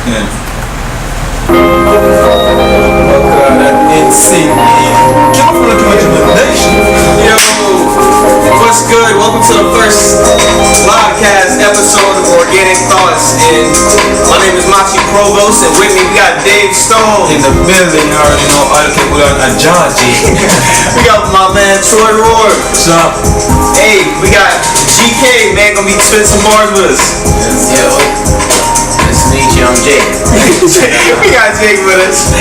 Yeah. Oh god, that insane man. Get off of the recommendation. Yo, what's good? Welcome to the first Vlodcast episode of Organic Thoughts. And my name is Machi, Provost, and with me we got Dave Stone. In the building, you already know all the people on a Georgie. We got my man Troy Roar. What's up? Hey, we got GK, man, gonna be spitting some bars with us. Yo, nice to meet you, I'm Jake. We got Jake with us.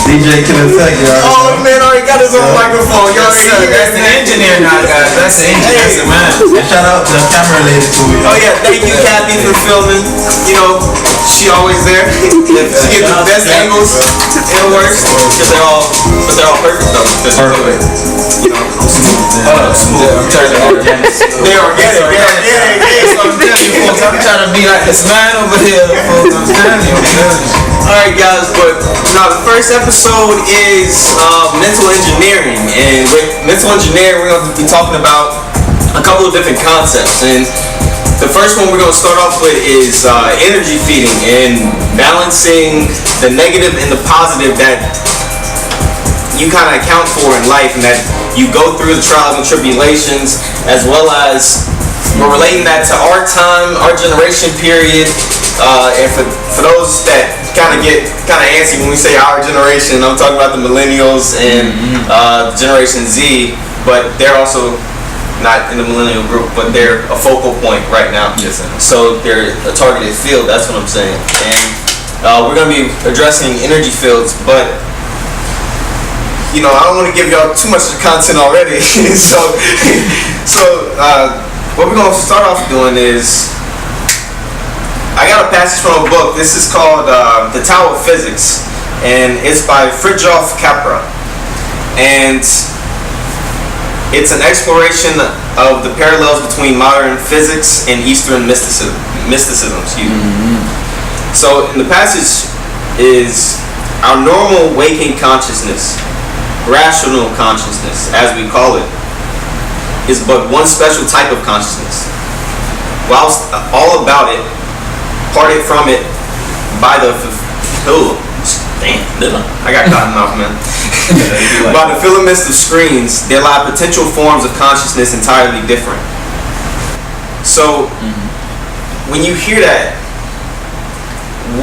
DJ Killer Tech, you already Oh man, already got his own microphone. Y'all already hear That's that, the man. engineer now, guys. That's the engineer. That's the man. And shout out to the camera lady too. Oh yeah, thank you, Kathy, for filming. You know, she always there. She gets the best angles and the worst. But they're all perfect though. Perfect. You know, I'm smooth. Yeah, I'm trying to organic. They're organic. So I'm telling you folks, I'm trying to be like this man over here, folks. I'm telling you. Alright guys, but now the first episode is mental engineering, and with mental engineering we're going to be talking about a couple of different concepts. And the first one we're going to start off with is energy feeding and balancing the negative and the positive that you kind of account for in life, and that you go through the trials and tribulations, as well as we're relating that to our time, our generation period. And for those that kind of get kind of antsy when we say our generation, I'm talking about the millennials and Generation Z, but they're also not in the millennial group, but they're a focal point right now. Yes, sir. So they're a targeted field. That's what I'm saying. And we're gonna be addressing energy fields, but you know, I don't want to give y'all too much of the content already. so what we're gonna start off doing is, I got a passage from a book. This is called The Tao of Physics, and it's by Fritjof Capra. And it's an exploration of the parallels between modern physics and Eastern mysticism. Excuse me. So in the passage is, our normal waking consciousness, rational consciousness as we call it, is but one special type of consciousness. Whilst all about it, parted from it by the I got caught in mouth, man. By the filaments of screens, there lie potential forms of consciousness entirely different. So when you hear that,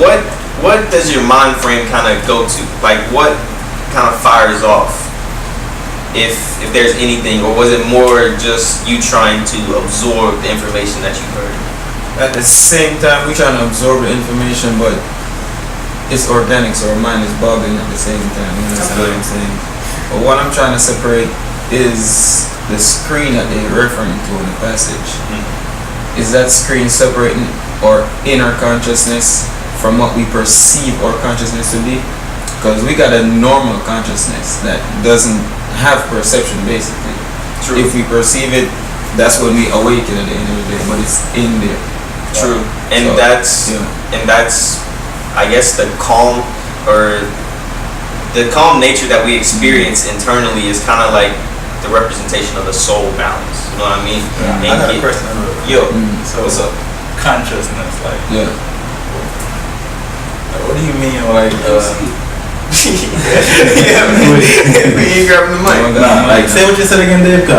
what does your mind frame kind of go to? Like, what kind of fires off, if there's anything, or was it more just you trying to absorb the information that you heard? At the same time, we're trying to absorb the information, but it's organic, so our mind is bubbling at the same time. You know what I'm saying? But what I'm trying to separate is the screen that they're referring to in the passage. Is that screen separating our inner consciousness from what we perceive our consciousness to be? Because we got a normal consciousness that doesn't have perception, basically. True. If we perceive it, that's when we awaken at the end of the day, but it's in there. True. And so, that's I guess the calm nature that we experience internally is kind of like the representation of the soul balance. You know what I mean? Yeah, I got a question. Yo, So what's up? Consciousness, like, Yeah. what do you mean, like, Yeah, man. You ain't grabbing the mic. like, say what you said again, Dave.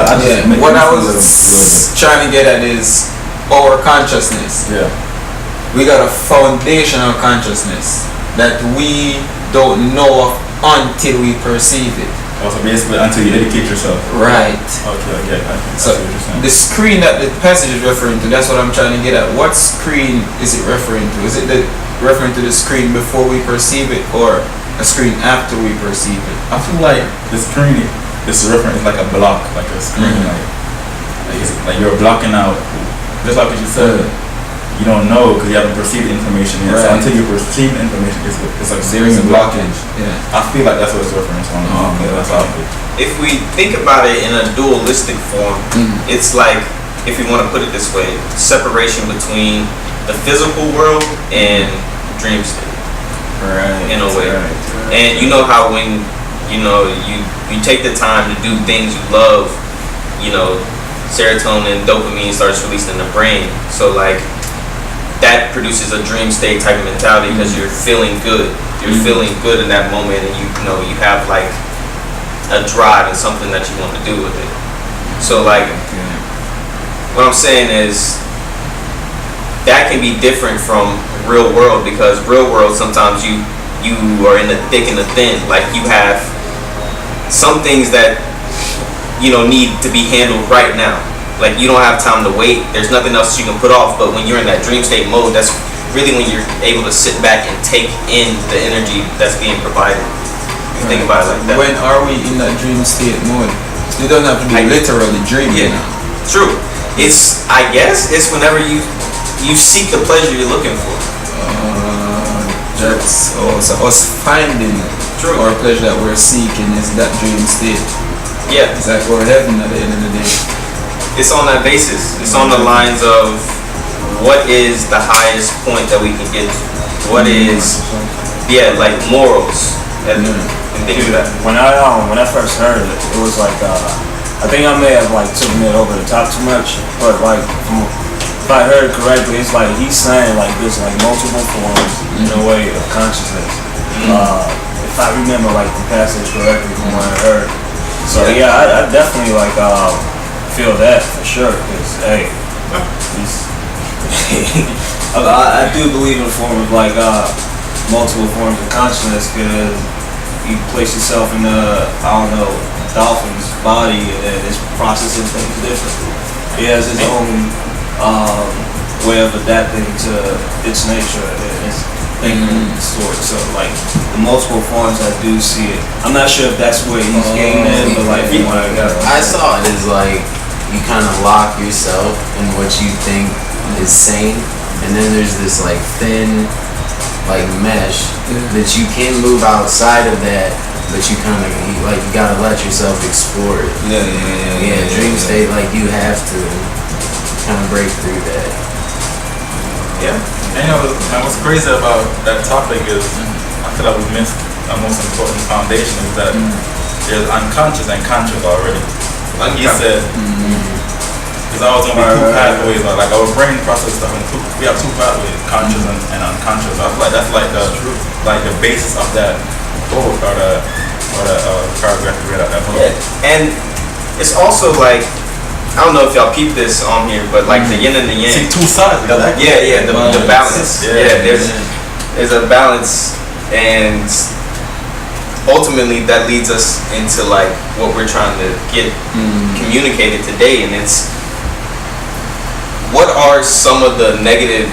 What I was trying to get at is our consciousness. Yeah. We got a foundational consciousness that we don't know of until we perceive it. Also, basically, until you educate yourself. Right. Okay, I get it. So the screen that the passage is referring to, that's what I'm trying to get at. What screen is it referring to? Is it referring to the screen before we perceive it, or a screen after we perceive it? I feel like the screen is referring to like a block, like a screen, like you're blocking out, just like what you said. You don't know because you haven't perceived the information yet. Right. So until you perceive the information, it's like There is a blockage. Yeah. I feel like that's what it's referring to. Okay, That's how I feel. If we think about it in a dualistic form, it's like, if we want to put it this way, separation between the physical world and dream state. Right. In a way. Right. And you know how when you take the time to do things you love, serotonin, dopamine starts releasing in the brain. So like, that produces a dream state type of mentality because you're feeling good. You're feeling good in that moment, and you know you have like a drive and something that you want to do with it. So like, what I'm saying is that can be different from real world, because real world sometimes you are in the thick and the thin. Like you have some things that need to be handled right now. Like you don't have time to wait. There's nothing else you can put off. But when you're in that dream state mode, that's really when you're able to sit back and take in the energy that's being provided. You think about it like that. When are we in that dream state mode? You don't have to be literally dreaming. Yeah, true. I guess it's whenever you seek the pleasure you're looking for. That's also us finding our pleasure that we're seeking is that dream state. Yeah. It's like we're heaven at the end of the day. It's on that basis. It's on the lines of what is the highest point that we can get to? What is, like morals and things like that. When I first heard it, it was like I think I may have like taken it over the top too much, but like if I heard it correctly, it's like he's saying like there's like multiple forms in a way of consciousness. If I remember like the passage correctly from what I heard. So yeah, I definitely like feel that for sure, because hey, I do believe in a form of like multiple forms of consciousness, because you place yourself in dolphin's body and it's processing things differently. He has his own way of adapting to its nature and its thinking sort. So like the multiple forms, I do see it. I'm not sure if that's where he's getting in, but like from what I got. I saw it as like you kind of lock yourself in what you think is sane, and then there's this like thin like mesh that you can move outside of that, but you kind of you gotta let yourself explore it. Yeah, dream state, like you have to kind of break through that. Yeah. And what's crazy about that topic is I feel like we missed the most important foundation, is that there's unconscious and conscious already. Like he said, there's always gonna be two pathways. Like our brain processes stuff in two. We have two pathways, conscious and unconscious. I feel like that's like the basis of that quote or the paragraph we read out that book. Yeah. And it's also like, I don't know if y'all peep this on here, but like the yin and the yang. See two sides. The balance. There's a balance, and ultimately that leads us into like what we're trying to get communicated today, and it's what are some of the negative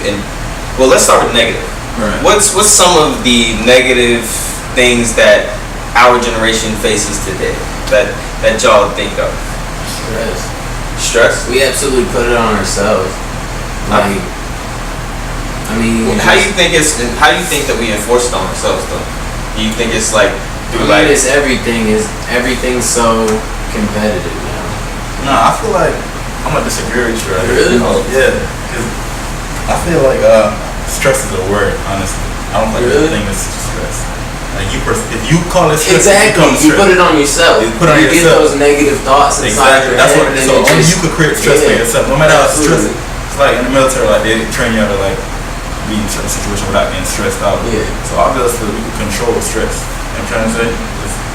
let's start with negative. Right. What's some of the negative things that our generation faces today that y'all think of? Stress? We absolutely put it on ourselves. Like, I mean, how do you think that we enforce it on ourselves though? Do you think it's like it's everything's so competitive now. No, I feel like I'm gonna disagree with you. Right? Really? Yeah, because I feel like stress is a word. Honestly, I don't think everything is stress. Like if you call it stress, you put it on yourself. You put it on get yourself. those negative thoughts inside your That's head. what it is. So only you could create stress for yourself. No matter how stressful. It's like in the military, like they train you how to like be in certain situations without being stressed out. Yeah. So obviously we can control stress. You know what I'm trying to say?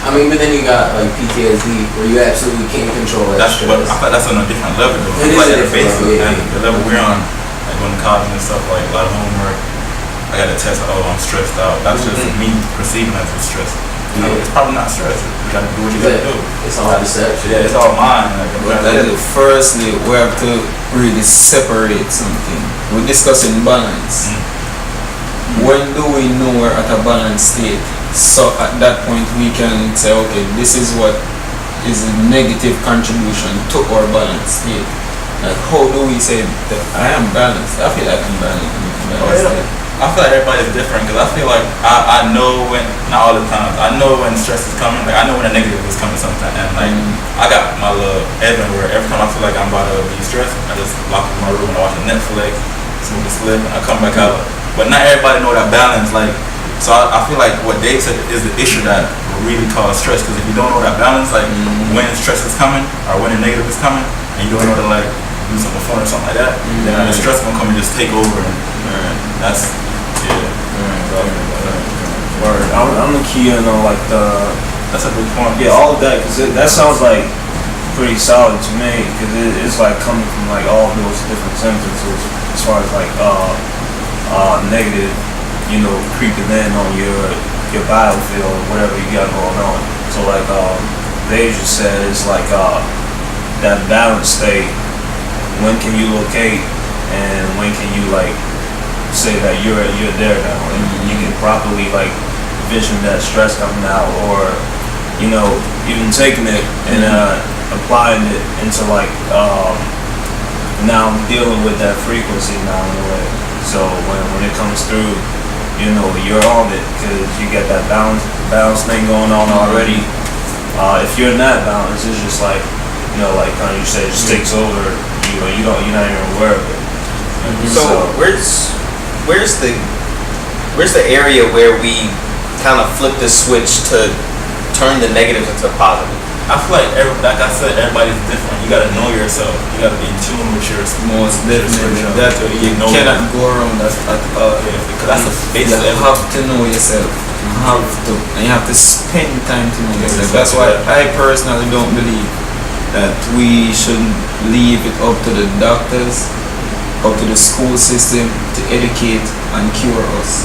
I mean, but then you got like PTSD where you absolutely can't control that stress. But I feel like that's on a different level though. It is like a different level, and the level we're on, like going to college and stuff, like a lot of homework. I got a test, I'm stressed out. That's just me perceiving that as stress. You know, it's probably not stress. You gotta do what you gotta do. It's all deception. Yeah, it's all mine. Firstly, we have to really separate something. We're discussing balance. When do we know we're at a balanced state? So at that point we can say, okay, this is what is a negative contribution to our balanced state. Like, how do we say that I am balanced? I feel like I'm balanced. I feel like everybody's different, because I feel like I know when, not all the time, I know when stress is coming. Like I know when a negative is coming sometimes, and like I got my little Evan where every time I feel like I'm about to be stressed, I just lock in my room and I watch Netflix, smoke a slip, and I come back out. But not everybody know that balance. Like, so I feel like what Dave said is the issue that really cause stress, because if you don't know that balance, like when stress is coming or when a negative is coming, and you don't know to like do something fun or something like that, then the stress gonna come and just take over, and that's Word. I'm gonna key in on like that's a good point. yeah, all of that, because that sounds like pretty solid to me, because it's like coming from like all those different symptoms as far as like negative, creeping in on your biofield or whatever you got going on. So like they just said it's like that balance state. When can you locate and when can you like say that you're there now, and you can properly like vision that stress coming out, or even taking it and applying it into like now I'm dealing with that frequency now in a way. So when it comes through, you're on it because you get that balance thing going on already. If you're in that balance, it's just like like kind of you said, it just takes over. You're not even aware of it. So where's the area where we kind of flip the switch to turn the negatives into positive? I feel like like I said, everybody's different. You gotta know yourself. You gotta be in tune with yourself. Most definitely. That you cannot go around that at all. Because that's the base You of everything. have to know yourself. And you have to spend time to know yourself. That's why I personally don't believe that we should leave it up to the doctors, up to the school system to educate and cure us.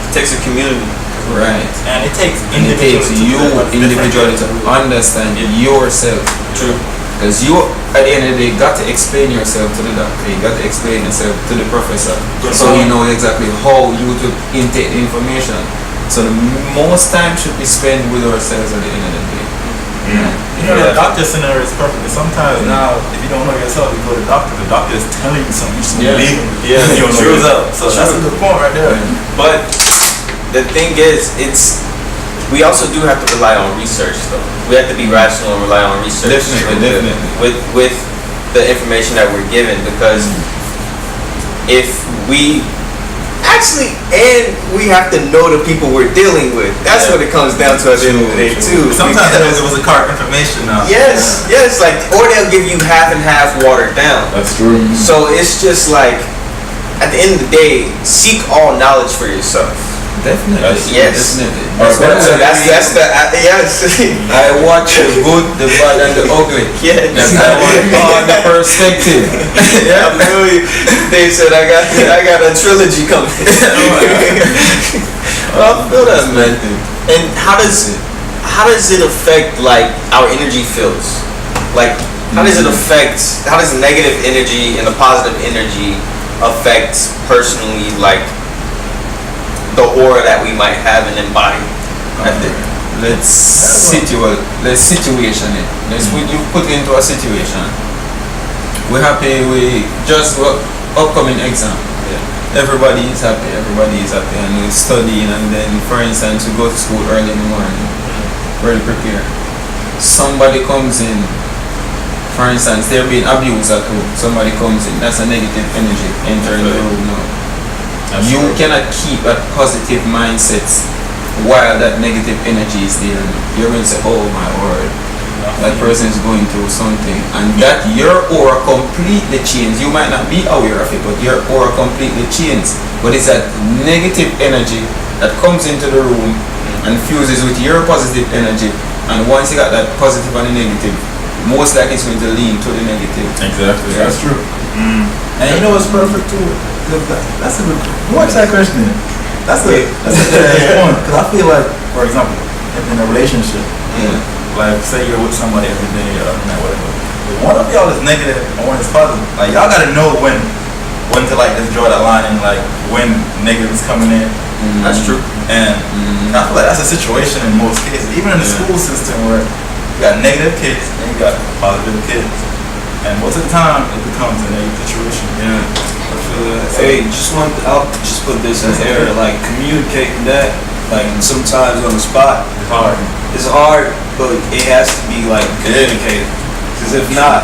It takes a community. Right. And it takes And it takes you individually to understand yourself. True. Because you, at the end of the day, got to explain yourself to the doctor. You got to explain yourself to the professor. So you know exactly how you to intake the information. So the most time should be spent with ourselves at the end of the day. The doctor scenario is perfect. Because sometimes now, if you don't know yourself, you go to the doctor. The doctor is telling you something. You just believe him. Yeah. You don't know yourself. So that's a good point right there. But the thing is, we also do have to rely on research, though. We have to be rational and rely on research. Definitely. With the information that we're given, because if we we have to know the people we're dealing with. That's what it comes down to at the end of the day, too. Sometimes it was a correct information now. Yes, like, or they'll give you half and half watered down. That's true. So it's just like, at the end of the day, seek all knowledge for yourself. Definitely. Yes. Definitely. So that's the yes. I watch the good, the bad, and the ugly. Yes. I want all the perspective. Yeah, I feel you. Dave said I got a trilogy coming. Well, I feel that, man. And how does it affect like our energy fields? Like how does negative energy and the positive energy affect personally, like the aura that we might have and embody? Let's situation it. You put into a situation. We're happy. We just upcoming exam. Everybody is happy, and we're studying, and then, for instance, we go to school early in the morning, very prepared. Somebody comes in, for instance, they're being abused at home. Somebody comes in, that's a negative energy entering the room now. You cannot keep that positive mindset while that negative energy is there. You're going to say, oh my word, that person is going through something, and that your aura completely changes. You might not be aware of it, but your aura completely changes. But it's that negative energy that comes into the room and fuses with your positive energy, and once you got that positive and the negative, most likely it's going to lean to the negative. Exactly. Yeah. That's true. And you know what's perfect too? That's a good. Who asked that question? That's a good point. Because I feel like, for example, in a relationship, like say you're with somebody every day or whatever, if one of y'all is negative and one is positive, like y'all gotta know when to like just draw that line and like when negative is coming in. That's true. And I feel like that's a situation in most cases, even in the school system where you got negative kids and you got positive kids, and most of the time it becomes a negative situation. Hey, I'll just put this in here, like communicating that, like sometimes on the spot. It's hard, but it has to be like communicated. Because if not,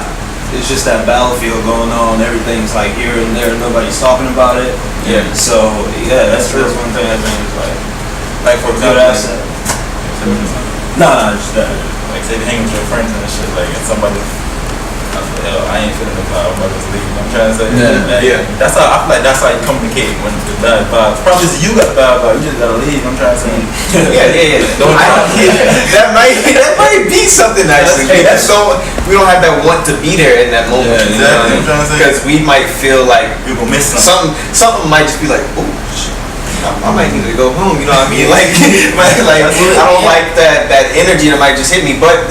it's just that battlefield going on. Everything's like here and there, nobody's talking about it. Yeah. So that's one thing I think is Like for example, just that. like say you hang with your friends and shit, like and somebody hell, I ain't feeling the vibe. I'm about to leave. I'm trying to say, Yeah. That's how I feel like that's how you communicate when the bad vibes. Probably just you got bad vibes. You just gotta leave. I'm trying to say. Yeah. That might be something actually. We don't have that want to be there in that moment. Yeah, exactly. Because we might feel like you gonna miss something. Something might just be like, oh shit. I might need to go home, you know what I mean? Like I don't like that energy that might just hit me, but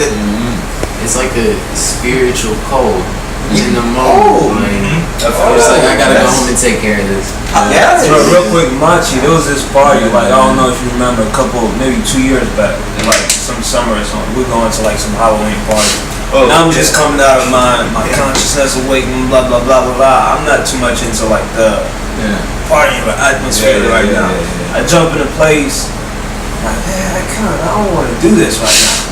it's like a spiritual cold in the moment. It's like I gotta go home and take care of this. Yeah. So real quick, Machi, there was this party, like I don't know if you remember, maybe 2 years back, like some summer or something. We're going to like some Halloween party. And I'm just coming out of my consciousness awakening, blah blah blah blah blah. I'm not too much into like the party atmosphere right now. I jump in a place, like, man, I don't want to do this right now.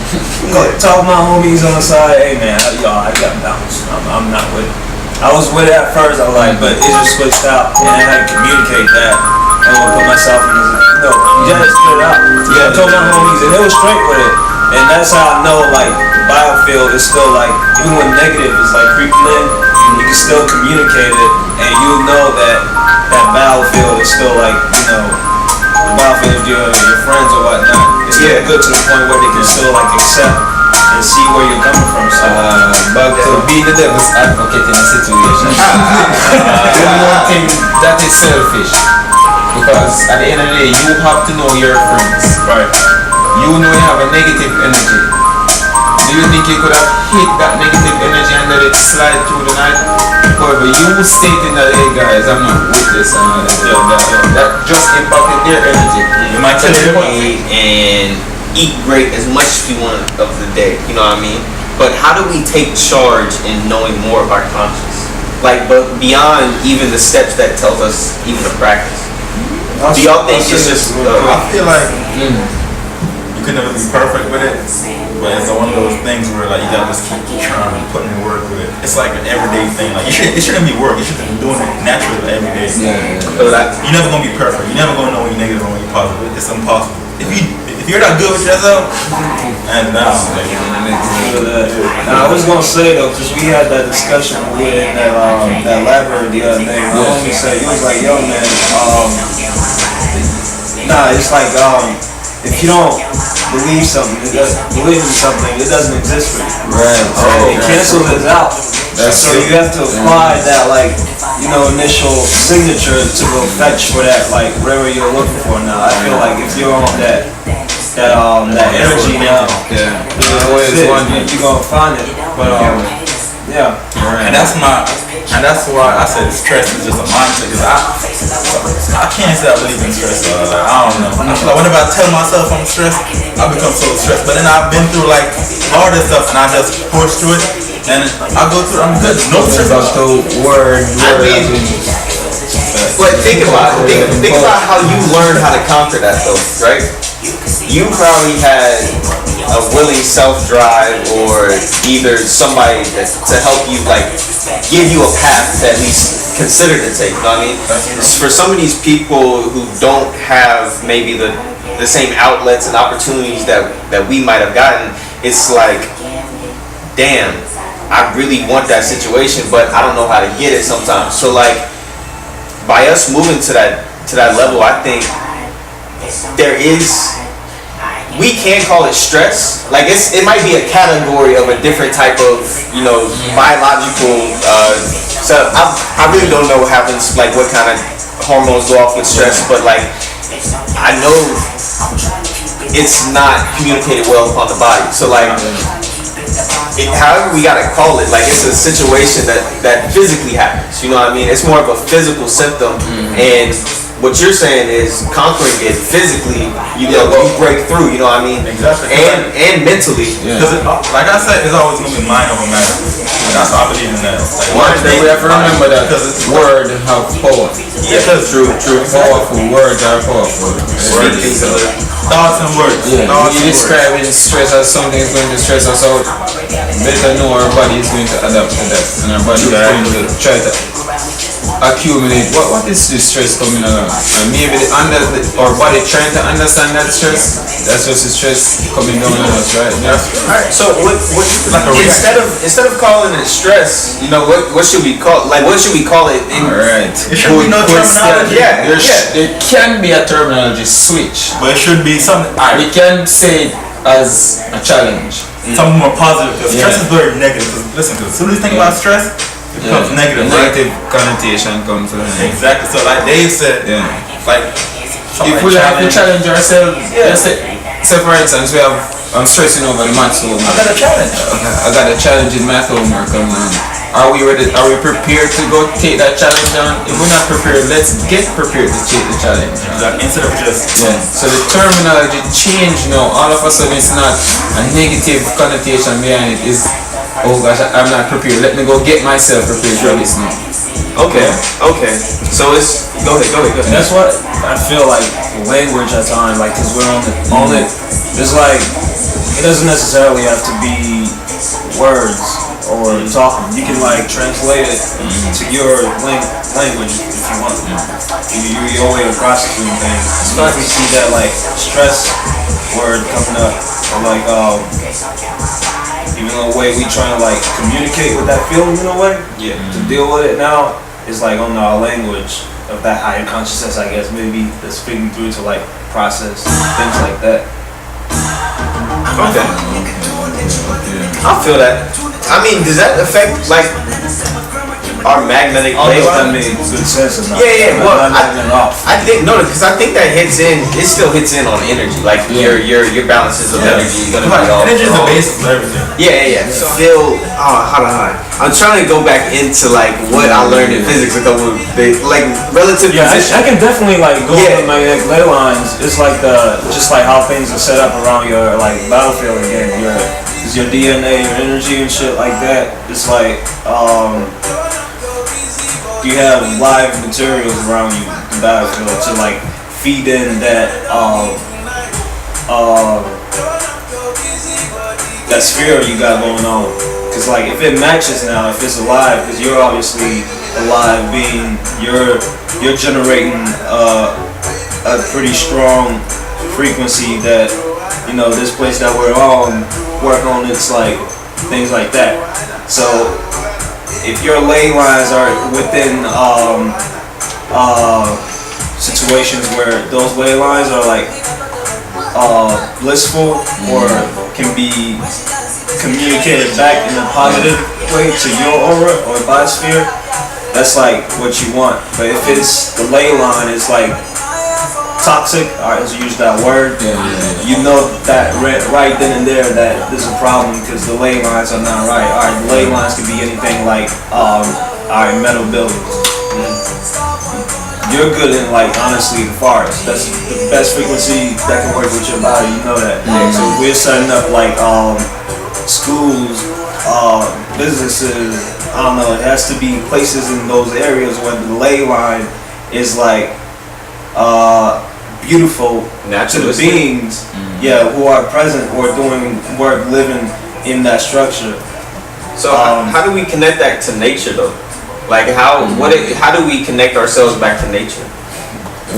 Go talk to my homies on the side, hey man, y'all, I got bounced. I'm not with it. I was with it at first, I was like, but it just switched out, and I had to communicate that. And I put myself in this, you gotta split it out. I told my homies, and they were straight with it. And that's how I know, like, biofield is still like, even when negative is like creeping in, you can still communicate it, and you know that battlefield is still like, the battlefield of your friends or whatnot. It's still good to the point where they can still like accept and see where you're coming from. So, but to be the devil's advocate in a situation, you don't think that is selfish, because at the end of the day, you have to know your friends. Right. You know you have a negative energy. Do you think you could have hit that negative energy and let it slide through the night? However, you stating that, hey guys, I'm not with this and all that just impacted their energy. You might tell and eat great as much as you want of the day, you know what I mean? But how do we take charge in knowing more of our conscience? Like, but beyond even the steps that tells us even to practice. Do y'all think it's just? I feel like you could never be perfect with it, but it's one of those things where like you gotta just keep trying and putting in work with it. It's like an everyday thing. Like it shouldn't be work. You should be doing it naturally every day. You're never gonna be perfect. You're never gonna know when you're negative or when you're positive. It's impossible. If you're not good with yourself, and now, I was gonna say though, because we had that discussion when we were in that library the other day. My homie said, he was like, yo man, it's like if you don't believe in something, it doesn't exist for you. Right. It cancels it out. So you have to apply that initial signature to go fetch for that whatever you're looking for now. I feel like if you're on that energy now, you're gonna find it. But and that's why I said stress is just a mindset, because I can't say I believe in stress. I don't know. I feel like whenever I tell myself I'm stressed, I become so stressed. But then I've been through harder stuff and I just push through it and I go through it. I'm good. No stress. But think about how you learned how to conquer that though, right? You probably had a willing self-drive or either somebody to help you give you a path to at least consider to take, you know what I mean? For some of these people who don't have maybe the same outlets and opportunities that we might have gotten, it's like, damn, I really want that situation, but I don't know how to get it sometimes. So by us moving to that level, I think we can call it stress. It might be a category of a different type of biological setup. I really don't know what happens, what kind of hormones go off with stress, but I know it's not communicated well upon the body. So however we gotta call it, it's a situation that physically happens. You know what I mean? It's more of a physical symptom, and what you're saying is conquering it physically. You break through. You know what I mean? Exactly. And mentally. Because like I said, it's always gonna be mind over matter. That's why I believe in that. We have to remember that word have power. Yeah, that's true. Powerful words are powerful. Thoughts and words. Yeah. You describing stress as something is going to stress us out. Better know our body is going to adapt to that, and our body is going to try to accumulate. What is the stress coming along? Maybe our body trying to understand that stress. That's just the stress coming down on us, right? Yeah. Alright, so what instead of calling it stress, what should we call what should we call it? Alright. It should be no terminology. There can be a terminology switch. But it should be something. We can say it as a challenge. Something more positive. Because stress is very negative. Listen, because as soon as you think about stress, it becomes negative. Negative connotation comes to it. Exactly. So like Dave said, like if we have to challenge ourselves, say for instance, I'm stressing over the maths homework. I got a challenge. I got a challenge in math homework coming on. Are we ready? Are we prepared to go take that challenge on? If we're not prepared, let's get prepared to take the challenge on. Exactly. Instead of just So the terminology change now. All of a sudden, it's not a negative connotation behind it. It's, oh gosh, I'm not prepared. Let me go get myself prepared for this now. Okay. So it's go ahead. And that's what I feel like language at times, like, cause we're on it. It's like it doesn't necessarily have to be words or talking. You can like translate it to your language if you want. Your way of processing things. Sometimes we see that like stress word coming up, or like even the way we try to like communicate with that feeling in a way. Yeah. To deal with it now is like on our language of that higher consciousness, I guess, maybe that's speaking through to like process things like that. Okay. I feel that. I mean, does that affect like our magnetic I don't know if that line? made good sense or not. Yeah. Well, off. I think because I think that hits in. It still hits in on energy. Like your balances of energy. Gonna be all. energy is the basis of everything. Yeah. Feel. Hold on. I'm trying to go back into like what I learned in physics a couple of days, like relative position. I can definitely like go over magnetic ley lines. It's like just like how things are set up around your like battlefield again. Your DNA, your energy and shit like that. It's like you have live materials around you, the battlefield, to like feed in that that sphere you got going on. Cause like if it matches now, if it's alive, cause you're obviously alive being, you're generating a pretty strong frequency that this place that we're on work on. It's like things like that. So if your ley lines are within situations where those ley lines are like blissful or can be communicated back in a positive way to your aura or biosphere, that's like what you want. But if it's the ley line is like toxic, let's use that word, you know that right then and there that there's a problem because the ley lines are not right. Alright, the ley lines could be anything like metal buildings. You're good in like honestly the forest. That's the best frequency that can work with your body, you know that. So we're setting up like schools, businesses, I don't know, it has to be places in those areas where the ley line is like beautiful to the beings, who are present or doing work, living in that structure. So how do we connect that to nature though? Like how do we connect ourselves back to nature?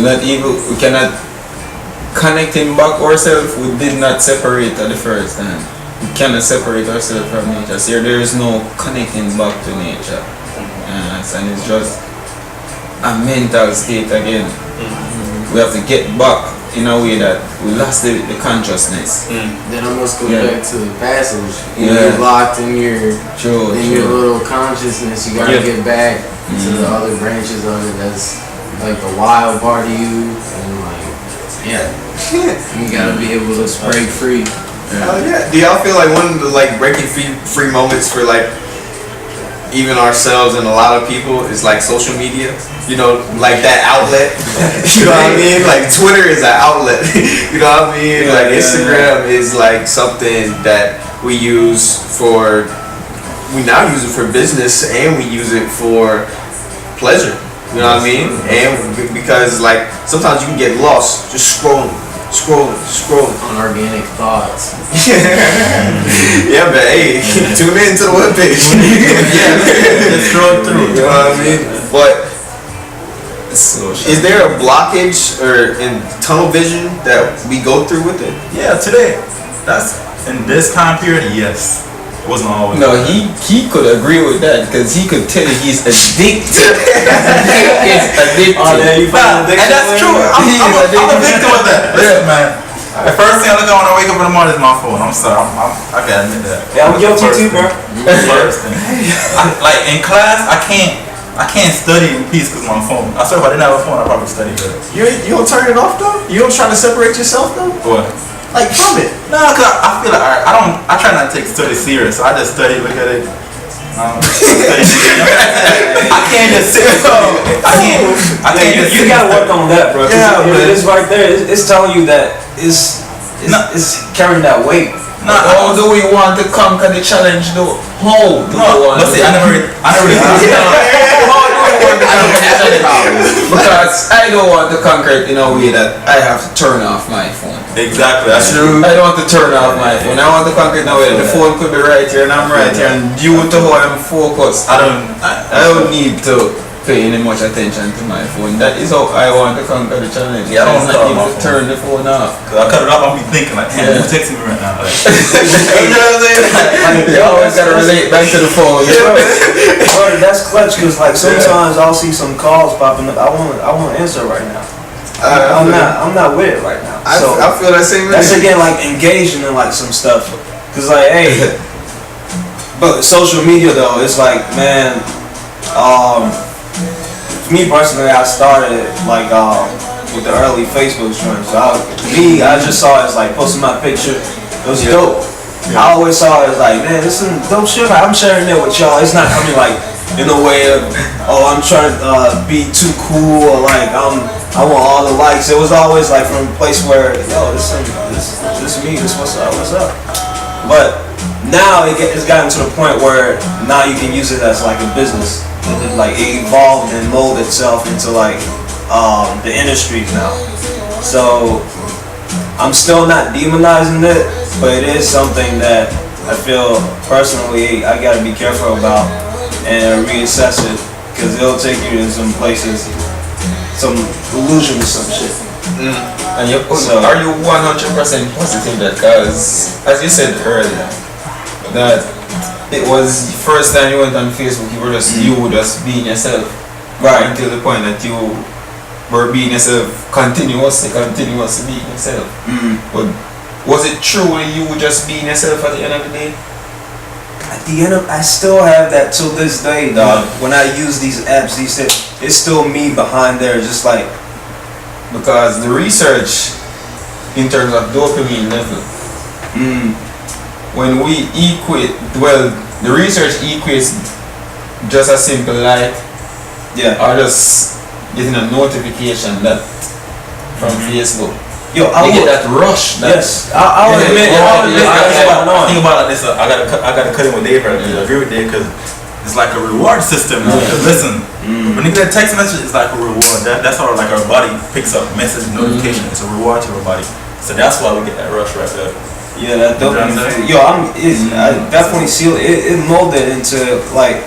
We cannot connect him back ourselves. We did not separate at the first time. We cannot separate ourselves from nature. So there is no connecting back to nature. And it's just a mental state again. We have to get back in a way that we lost the consciousness. Then I must go back to the passage. Yeah. You're locked in your your little consciousness. You gotta get back to the other branches of it. That's like the wild part of you, and like you gotta be able to break free. Do y'all feel like one of the like breaking free moments for like even ourselves and a lot of people is like social media? Like that outlet. You know what I mean? Like Twitter is an outlet. You know what I mean? Like Instagram is like something that we use we now use it for business and we use it for pleasure. You know what I mean? And because like sometimes you can get lost just scrolling. Unorganic thoughts. Yeah, but hey, tune in to the webpage. Just scroll through. You know what I mean? But Is there a blockage or in tunnel vision that we go through with it? Yeah, today. That's in this time period. Yes, it wasn't always. No, he could agree with that because he could tell you he's addicted. He's addicted. Oh, yeah, you find And that's true. I'm a victim of that. Listen, man. The first thing I look at when I wake up in the morning is my phone. I'm sorry. I gotta admit that. Yeah, I'm guilty too, bro. First thing. Like in class, I can't study in peace because of my phone. I swear if I didn't have a phone, I'd probably study better. You don't turn it off though? You don't try to separate yourself though? What? Like from it? No, cause I feel like I try not to take study serious, so I just study, look at it. I can't just sit. I can't just. You gotta work on that, bro. Yeah, but it's right there. It's telling you that it's carrying that weight. How do we want to conquer the challenge though? How do we want to I never really How do we want to conquer the challenge? Because I don't want to conquer it in a way that I have to turn off my phone. Exactly, that's true. I don't want to turn off my phone. I want to conquer it in a way that the phone could be right here and I'm right here, and due to how I'm focused, I don't need to pay any much attention to my phone. That is how I want to conquer the challenge. Yeah, I don't not want even to turn the phone off. Cause I cut it off, I'll be thinking like, man, who's texting me right now? Like, You know what I'm saying? You always gotta relate back to the phone. Bro, that's clutch because like sometimes I'll see some calls popping up. I want to answer right now. I'm not with it right now. So I feel that same way. that's again like engaging in like some stuff. Cause like hey, but social media though, it's like man, for me personally, I started like with the early Facebook trends. So I just saw it as like posting my picture. It was dope. I always saw it as like, man, this is dope shit. I'm sharing it with y'all. It's not coming like in a way of, oh, I'm trying to be too cool or like I want all the likes. It was always like from a place where, yo, this me. This what's up. But now it's gotten to the point where now you can use it as like a business. Like it evolved and molded itself into like the industries now. So I'm still not demonizing it, but it is something that I feel personally I gotta be careful about and reassess it because it'll take you to some places, some illusion or some shit. And are you 100% positive that, because as you said earlier, that it was the first time you went on Facebook, you were just being yourself, right? Until the point that you were being yourself continuously being yourself. But was it truly you just being yourself at the end of the day? At the end of, I still have that till this day, dog. When I use these apps, it's still me behind there, just like. Because the research in terms of dopamine level, when we the research equates just as simple like or just getting a notification that from Facebook. Yo, you get that rush. I'll admit. Think about it like this. I gotta cut in with Dave right there. I agree with Dave because it's like a reward system. Because listen, when you get a text message, it's like a reward. That's how like our body picks up message notification. It's a reward to our body. So that's why we get that rush right there. Yeah, that dopamine. Yo, I definitely see it molded into like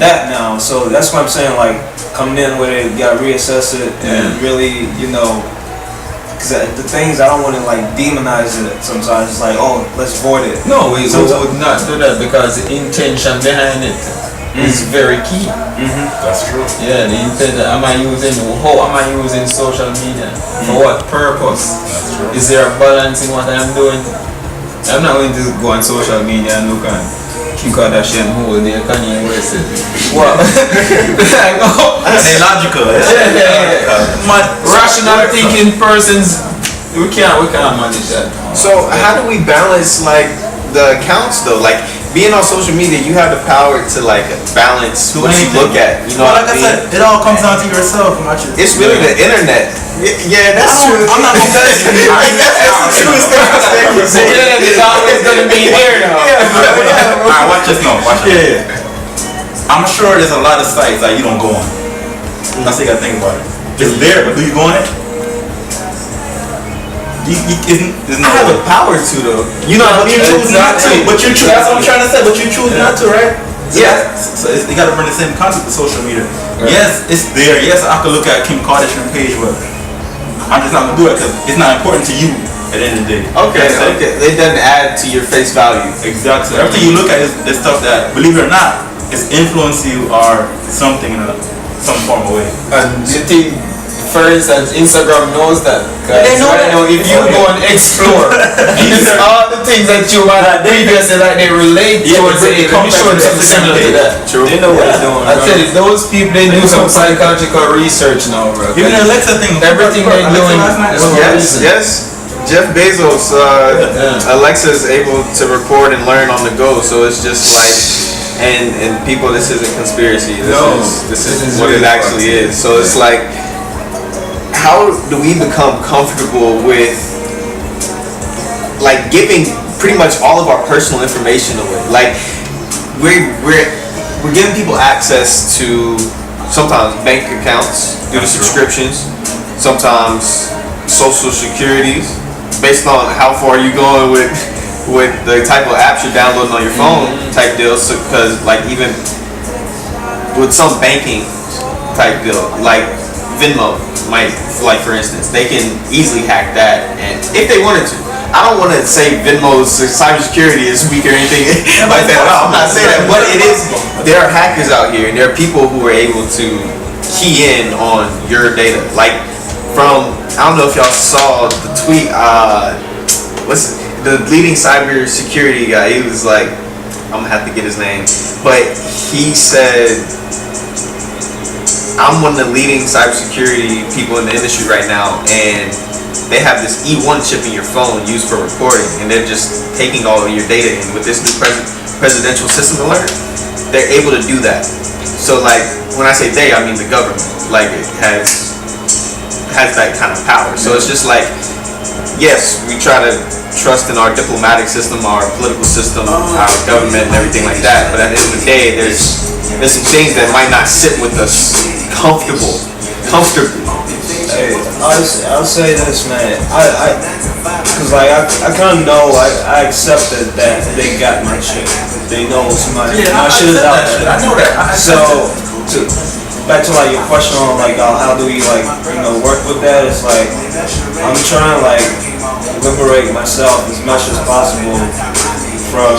that now. So that's what I'm saying. Like coming in with it, you gotta reassess it and really, because the things I don't want to like demonize it. Sometimes it's like, oh, let's void it. No, we would not do that because the intention behind it is very key. That's true. Yeah, the intention. How am I using social media? For what purpose? That's true. Is there a balance in what I'm doing? I'm not going to go on social media and look at Kim Kardashian whole day, Kanye West. What? That's illogical. Rational thinking persons, we can't manage that. So how do we balance like the accounts though? Like being on social media, you have the power to like balance what you look at. You know, like I said, it all comes down to yourself. It's really the internet. Yeah, that's true. I'm not gonna that's the truest thing I said. The internet is always gonna be there now. Alright, watch this now. Watch this. I'm sure there's a lot of sites that you don't go on. That's what you gotta think about it. It's there, but do you go on it? I have the power to though. You know what I mean? Choose not to. But you choose. That's what I'm trying to say. But you choose not to, right? So you gotta bring the same concept to social media. Right. Yes, it's there. Yes, I could look at Kim Kardashian page, but I'm just not gonna do it because it's not important to you at the end of the day. Okay. It doesn't add to your face value. Exactly. So everything you look at is stuff that, believe it or not, is influence you or something in some form of way. And you think, for instance, Instagram knows that. They know that. If you go and explore, these are all the things that you had previously, like they relate towards it. Let me show them something similar to that. True. They know what they're doing. I tell you, those people, they do some psychological research now, bro. Even the Alexa thing. Everything they're doing. Yes. Jeff Bezos, Alexa's able to record and learn on the go, so it's just like, and people, this isn't conspiracy. This is what it actually is. So it's like, how do we become comfortable with like giving pretty much all of our personal information away? Like we're giving people access to sometimes bank accounts due to subscriptions, sometimes social securities, based on how far you going with the type of apps you're downloading on your phone type deal. So because like even with some banking type deal, like Venmo might, like for instance, they can easily hack that, and if they wanted to. I don't want to say Venmo's cybersecurity is weak or anything like that. No, I'm not saying that, but it is. There are hackers out here, and there are people who are able to key in on your data. Like from, I don't know if y'all saw the tweet. What's the leading cybersecurity guy? He was like, I'm gonna have to get his name, but he said, I'm one of the leading cybersecurity people in the industry right now, and they have this E1 chip in your phone used for recording, and they're just taking all of your data in with this new presidential system alert. They're able to do that. So like, when I say they, I mean the government. Like it has that kind of power. So it's just like, yes, we try to trust in our diplomatic system, our political system, our government, and everything like that. But at the end of the day, there's some things that might not sit with us comfortably. Hey, I'll say this, man. Cause like I kind of know, I accepted that they got my shit. They know my shit is out there. I know that. So back to like your question on like how do we like work with that? It's like I'm trying to like liberate myself as much as possible from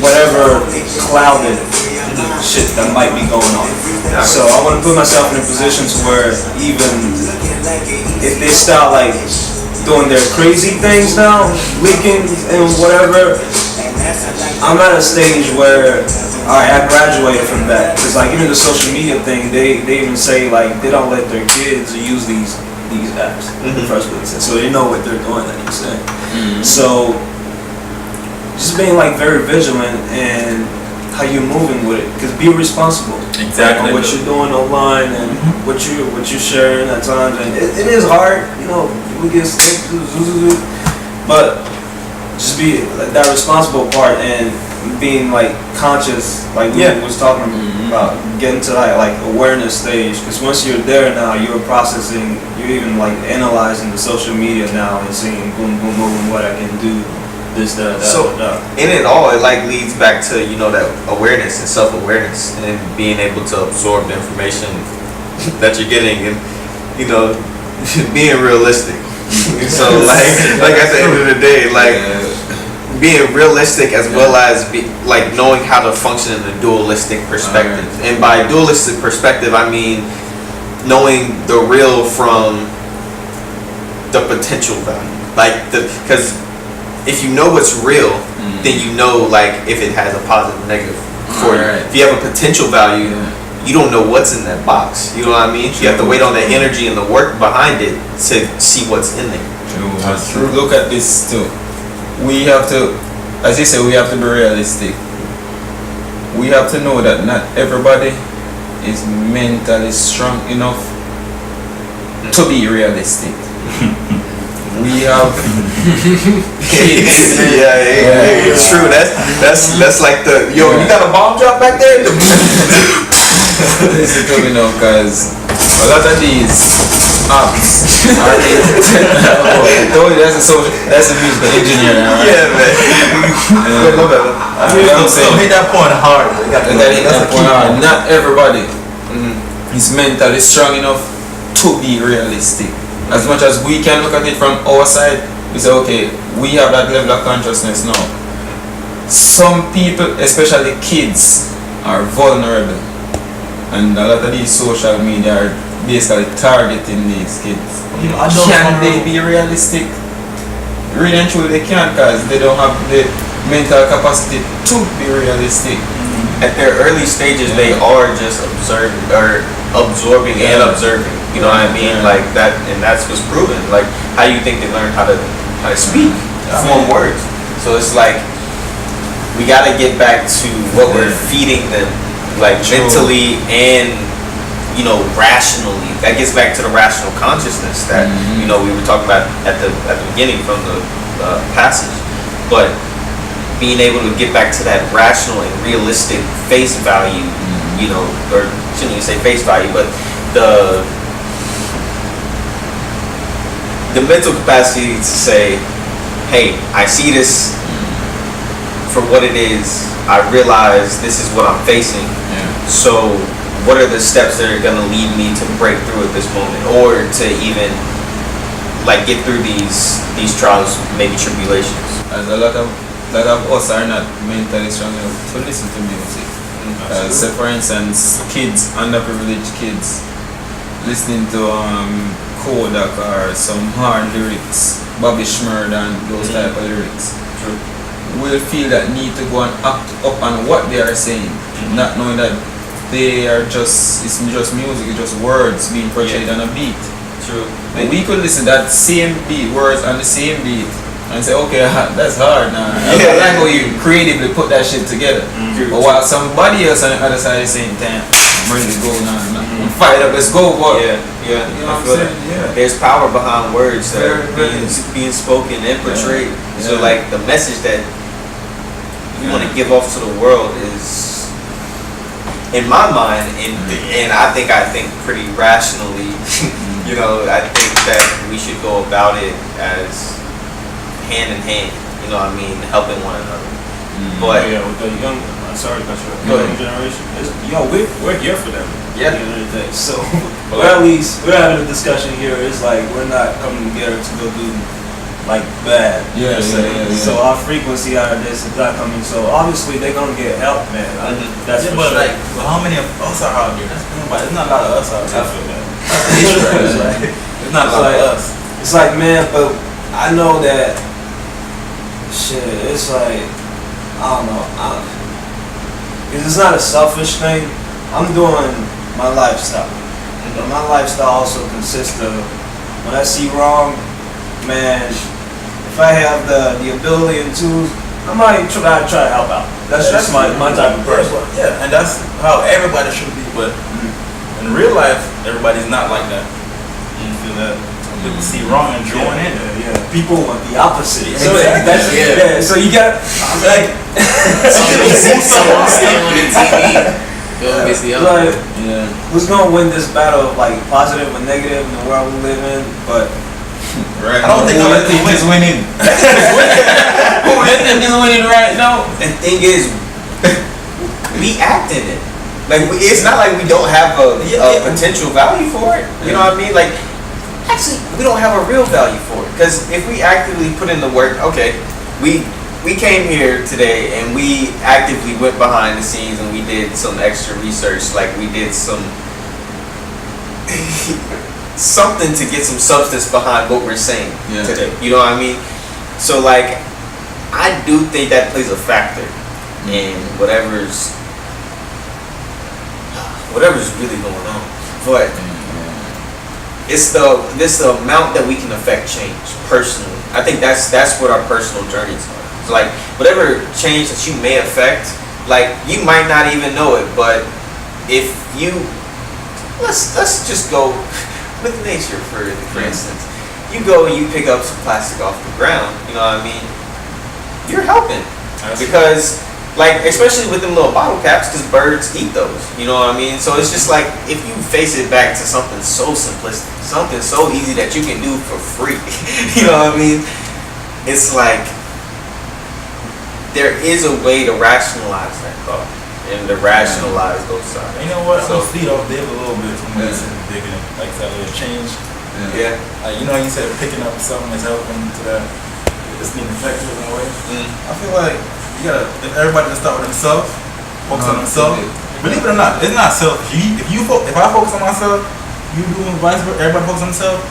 whatever clouded shit that might be going on. So I want to put myself in a position to where even if they start like doing their crazy things now, leaking and whatever, I'm at a stage where I graduated from that. Because like even the social media thing, they even say like they don't let their kids use these apps in the first place, so they know what they're doing. Like you said, so just being like very vigilant and how you're moving with it, because be responsible. Exactly. What you're doing online and what you're sharing at times, and it is hard, we get sick, but just be like, that responsible part and being like conscious, like we was talking about, getting to that like awareness stage, because once you're there now, you're processing, you're even like analyzing the social media now and seeing boom, boom, boom, what I can do. This, that, so in it all, it like leads back to that awareness and self-awareness and being able to absorb the information that you're getting and being realistic. So like at the end of the day, like being realistic as well as like knowing how to function in a dualistic perspective. And by dualistic perspective, I mean knowing the real from the potential value, like because if you know what's real, then you know like if it has a positive or negative for you. If you have a potential value, you don't know what's in that box. You know what I mean? You have to wait on the energy and the work behind it to see what's in there. That's true. Look at this too. We have to, as you say, we have to be realistic. We have to know that not everybody is mentally strong enough to be realistic. We have kids. It's true. That's like you got a bomb drop back there. Listen to me now, cause A lot of these apps are that's a musical engineer. Right? Yeah, man. I'm saying, hit that point hard. not everybody is mentally strong enough to be realistic. As much as we can look at it from our side, we say, okay, we have that level of consciousness now. Some people, especially kids, are vulnerable, and a lot of these social media are basically targeting these kids. Can they be realistic? Really and truly they can't, because they don't have the mental capacity to be realistic. At their early stages, they are just absorbing and observing. You know what I mean? Like that, and that's what's proven. Like, how do you think they learn how to speak, form words? So it's like we got to get back to what we're feeding them, like mentally and rationally. That gets back to the rational consciousness that we were talking about at the beginning from the passage, but being able to get back to that rational and realistic face value, or shouldn't even say face value, but the mental capacity to say, hey, I see this for what it is. I realize this is what I'm facing. So what are the steps that are going to lead me to break through at this moment, or to even get through these trials, maybe tribulations? As a lot of us are not mentally strong enough to listen to music. Say for instance, kids, underprivileged kids, listening to Kodak or some hard lyrics, Bobby Shmurda and those type of lyrics, will feel that need to go and act up on what they are saying, not knowing that it's just music, it's just words being portrayed on a beat. True. And we could listen to that same beat, words on the same beat, and say, okay, that's hard now. I like how you creatively put that shit together. But while somebody else on the other side is saying, damn, I'm ready to go now. Fight up, let's go, boy. You know what I'm saying? Yeah. There's power behind words that are being spoken and portrayed. So like the message that you want to give off to the world is, in my mind, and I think pretty rationally, I think that we should go about it as hand in hand, helping one another. But with the young, young generation, we're here for them. Yeah. At the end of the day. So, or at least we're having a discussion here. It's like we're not coming together to go do bad. So our frequency out of this is not coming. So obviously they're gonna get help, man. That's for sure. But how many of us are out here? There's not a lot of us out here. I feel that. It's not a lot of us. It's like, man, but I know that shit. It's like, I don't know. Because it's not a selfish thing. I'm doing my lifestyle. But my lifestyle also consists of, when I see wrong, man, if I have the ability and tools, I might try to help out. That's just my type of person. Yeah, and that's how everybody should be. But in real life, everybody's not like that. You feel that? People see wrong and join in. Yeah. People want the opposite. So Exactly. So you got someone staying on the TV. Who's gonna win this battle of positive or negative in the world we live in? But right. I don't think one team is winning. Who is winning right now? the thing is, we act in it. It's not like we don't have a potential value for it. You know what I mean? Actually, we don't have a real value for it, because if we actively put in the work, okay, we came here today and we actively went behind the scenes and we did some extra research, we did some something to get some substance behind what we're saying today. You know what I mean? So I do think that plays a factor in whatever's really going on, but. It's the amount that we can affect change personally. I think that's what our personal journeys are. So whatever change that you may affect, you might not even know it, but if you let's just go with nature for instance. You go and you pick up some plastic off the ground, you know what I mean? You're helping because like especially with them little bottle caps, because birds eat those. You know what I mean? So it's just like if you face it back to something so simplistic, something so easy that you can do for free. You know what I mean? It's like there is a way to rationalize that thought and to rationalize those sides. You know what? So, I'm gonna feed off Dave a little bit from what he said, digging it, like that little change. yeah. Like, you know, you said picking up something is helping to that. It's being effective in a way. I feel like you gotta, if everybody just start with themselves, focus on themselves. Believe it or not, it's not selfish. If I focus on myself, you doing vice versa, everybody focus on themselves,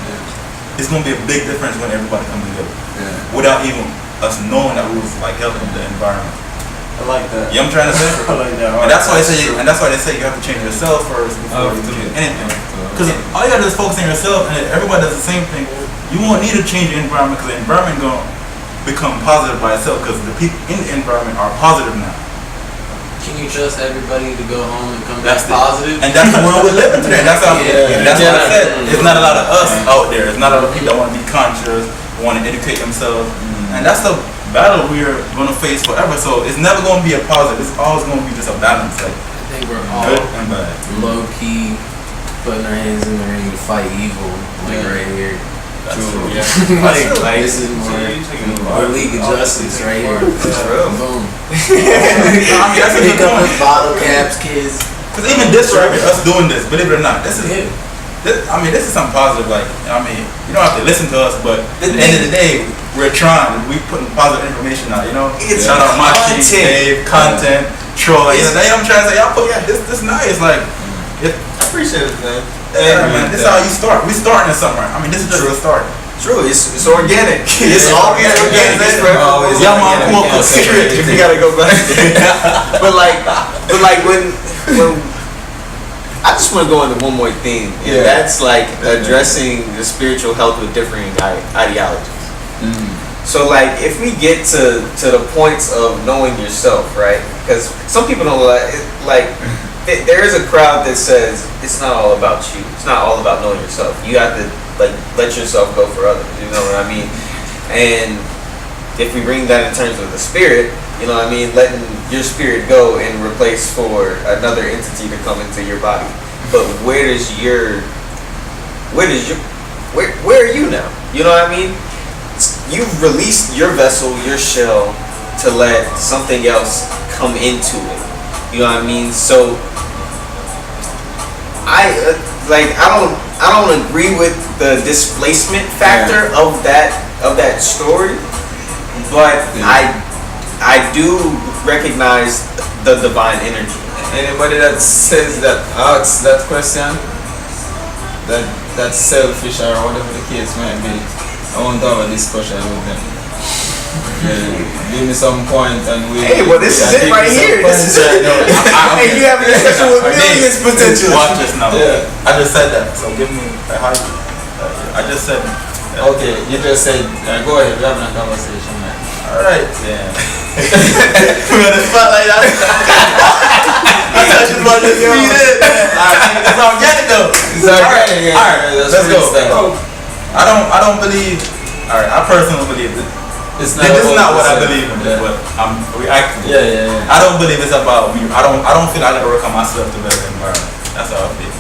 it's gonna be a big difference when everybody comes together. Without even us knowing that we was like helping the environment. I like that. You know what I'm trying to say? I like that. And that's why they say you have to change yourself first before you do anything. Because all you gotta do is focus on yourself, and if everybody does the same thing, you won't need to change the environment, because the environment gonna become positive by itself, because the people in the environment are positive now. Can you trust everybody to go home and come back positive? And that's the world we're living today. That's how. That's what I said. There's not a lot of us out there. There's not a lot of people that want to be conscious, want to educate themselves, and that's the battle we're gonna face forever. So it's never gonna be a positive. It's always gonna be just a balance. Like, I think we're all good and bad. low key putting our hands in the ring to fight evil, like right here. True. Yeah. Like this is more League of Justice right here. Boom. That's a good Pick up point. those bottle caps, kids. Because even this right here, us doing this, believe it or not, this is something positive. Like, I mean, you don't have to listen to us, but at the end of the day, we're trying. We putting positive information out. You know, shout out Machi, Dave, content, Troy. You know, I'm trying to say, y'all put this nice. Like, I appreciate it, man. yeah, man, this is how you start. We starting somewhere. I mean, this is just a start. True, it's organic. It's always organic. Always Y'all want organic. more secret if you gotta go back. but like when I just want to go into one more theme, and that's like addressing the spiritual health with differing ideologies. So like if we get to the points of knowing yourself, right? Because some people don't like. There is a crowd that says it's not all about you. It's not all about knowing yourself. You have to like let yourself go for others. You know what I mean? And if we bring that in terms of the spirit, you know what I mean, letting your spirit go and replace for another entity to come into your body. But where are you now? You know what I mean? You've released your vessel, your shell, to let something else come into it. You know what I mean? So I don't agree with the displacement factor of that story, but I do recognize the divine energy. Anybody that says that, asks that question, that's selfish or whatever the case might be, I won't have a discussion with them. Give me some point and we. Hey, well, this is it right here. This is it. Hey, you have a discussion with millions potentially. Watch this now. Yeah. I just said that, so give me a high. I just said. Okay, you just said. Go ahead. We're having a conversation, man. All right. Yeah. We're on the spotlight. I touched his button. It's organic though. It's organic. All right. Let's go. I don't believe. All right. I personally believe that. This is not what I believe in, but I'm reacting. Yeah. I don't believe it's about me. I don't feel I gotta work on myself to better the environment. That's how I feel.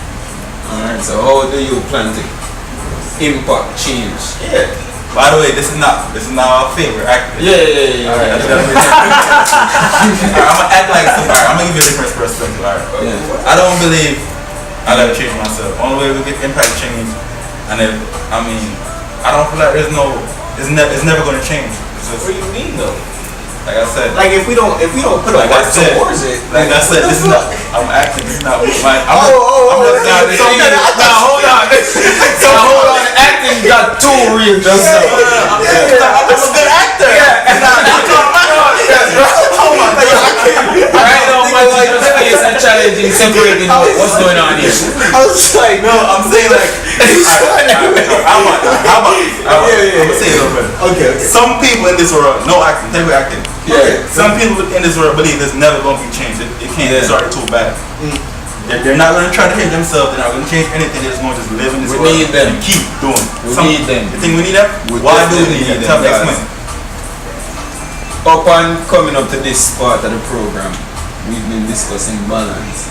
Alright, so how do you plan to impact change? Yeah. By the way, this is not our favorite actor. Yeah. Alright, I'm gonna act like I'm gonna give you a different perspective. Alright. Yeah. I don't believe I gotta change myself. Only way we get impact change, and if I don't feel like it's never gonna change. What do you mean though? Like I said, like if we don't put a work towards it. Like I said, this is not. I'm acting. This is not my. Hold on. Acting got too real just now. I'm a good actor. It's challenging separating what's going on here. I was like, no, I'm saying like. How about? I'm gonna say it a little bit. Okay. Some people in this world, no acting, never acting. Yeah. Some people in this world believe there's never gonna be change. It can't start too bad. They're not gonna try to change themselves. They're not gonna change anything. They're just gonna just live in this world. We need them. And keep doing. We need them. You think we need them? Why do we need them? Tell me, explain. upon coming up to this part of the program, we've been discussing balance.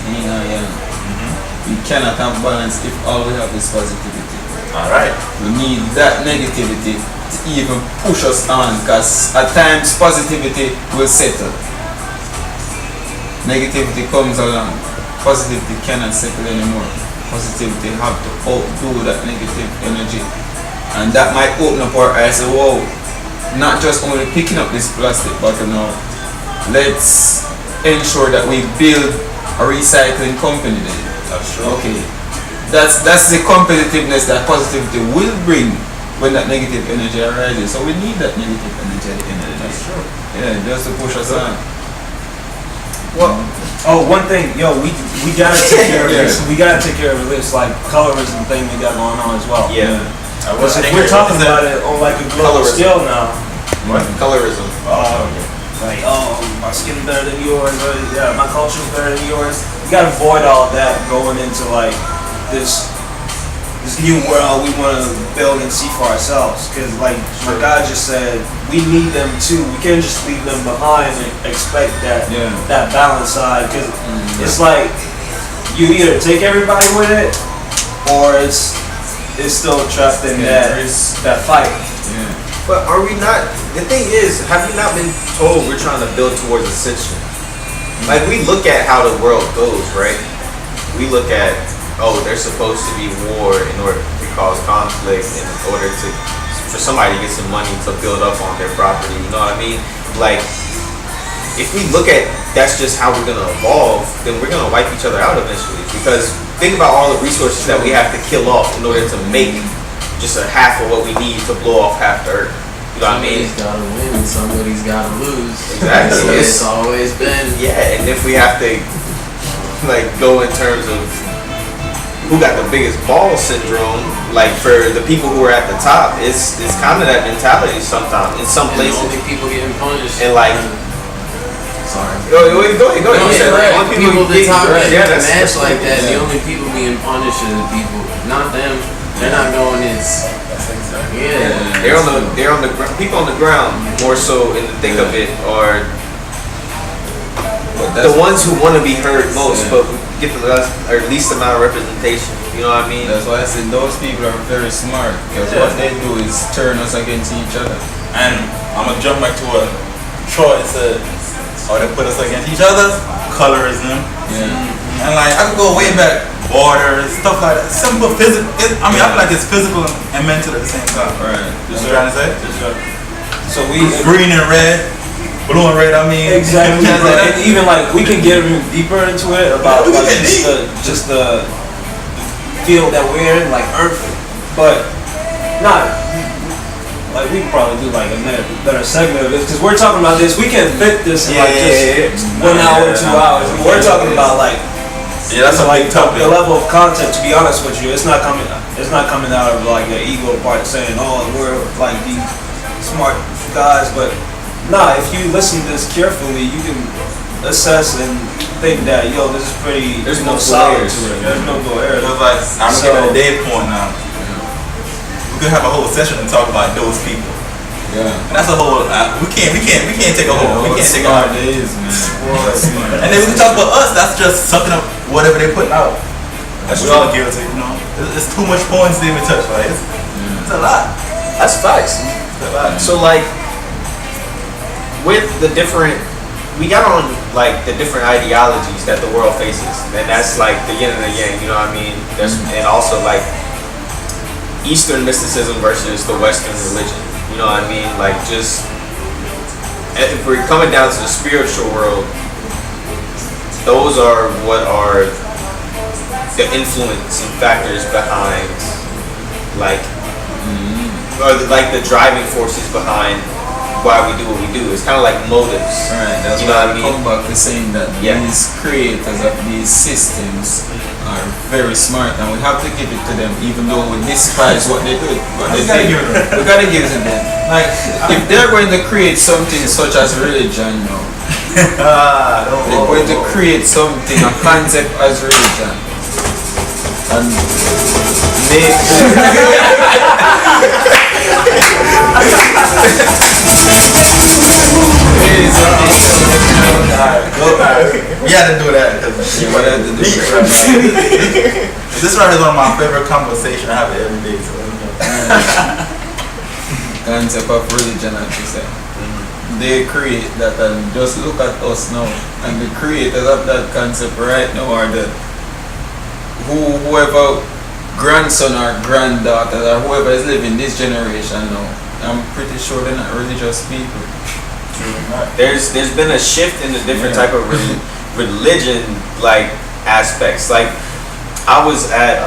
We cannot have balance if all we have is positivity. Alright. We need that negativity to even push us on, because at times positivity will settle. Negativity comes along. Positivity cannot settle anymore. Positivity have to outdo that negative energy. And that might open up our eyes. So, whoa, not just only picking up this plastic bottle now. Let's ensure that we build a recycling company then. That's true. Okay. That's the competitiveness that positivity will bring when that negative energy arises. So we need that negative energy at the end of the day. That's true. Yeah, just to push us on. Well, one thing, we gotta take care of this. We gotta take care of this like colorism thing we got going on as well. Yeah. Because if we're talking about it on like a global scale now, What? Colorism. like, my skin is better than yours, or yeah, my culture is better than yours. You gotta avoid all that going into like this new world we want to build and see for ourselves. Because like my guy just said, we need them too. We can't just leave them behind and expect that that balance side. Because it's like you either take everybody with it, or it's still trapped in that fight. Yeah. But are we not? The thing is, have you not been told we're trying to build towards ascension? Like we look at how the world goes, right? We look at, there's supposed to be war in order to cause conflict, in order for somebody to get some money to build up on their property. You know what I mean? Like, if we look at that's just how we're gonna evolve, then we're gonna wipe each other out eventually. Because think about all the resources that we have to kill off in order to make just a half of what we need to blow off half the earth. You know what I mean? Somebody's gotta win, somebody's gotta lose. Exactly. So it's always been. Yeah, and if we have to like go in terms of who got the biggest ball syndrome, like for the people who are at the top, it's kind of that mentality sometimes in some And places. only people getting punished. And like, sorry. go ahead. No, You yeah, said, right. only People at the top yeah, that that's match like that. yeah. The only people being punished are the people, not them. They're not going. They're on the people on the ground more so in the thick of it, or the ones who want to be heard most, but get the least amount of representation. You know what I mean? That's why I said those people are very smart, because what they do is turn us against each other. And I'm gonna jump back to what Troy said. They put us against each other. Colorism. Yeah. And like I could go way back, borders, stuff like that. Simple physical. I feel like it's physical and mental at the same time. Right. You know what I'm trying to say? So we Green and red, blue and red. I mean, exactly. you know what I'm And saying? even like we can get even deeper into it about We can like get just the field that we're in, like Earth, but not. Like we could probably do like a better segment of this because we're talking about this. We can fit this in like just 1 hour, 2 hours. We're talking about like that's a big topic. the level of content. To be honest with you, it's not coming out of like the ego part saying, we're like these smart guys. But nah, if you listen to this carefully, you can assess and think that this is pretty. There's no solid layers. to it. There's no layers. It was like I'm giving a Dave point now. We could have a whole session and talk about those people. Yeah. And that's a whole. We can't take a whole. We can't take a whole. It is, man. And then we can talk about us. That's just sucking up whatever they put out. That's we all guilty, you know. It's too much points to even touch, right? It's a lot. That's facts. It's a lot. So like, with the different, we got on like the different ideologies that the world faces, and that's like the yin and the yang. You know what I mean? And also like Eastern mysticism versus the Western religion. You know what I mean? Like just if we're coming down to the spiritual world, those are what are the influencing factors behind like or like the driving forces behind why we do what we do. It's kind of like motives. Right, that's you know why what I I mean? come back to saying that these creators of these systems are very smart, and we have to give it to them, even though we despise what they do. We gotta give it to them. Like, if they're going to create something such as religion now, they're going to create something, a concept as religion, and make We had to do that. This right is one of my favorite conversations. I have it every day. So. Concept of religion, as you say. They create that, and just look at us now. And the creators of that concept right now are the whoever grandson or granddaughter or whoever is living this generation now. I'm pretty sure they're not religious people. There's been a shift in the different type of religion like aspects. Like I was at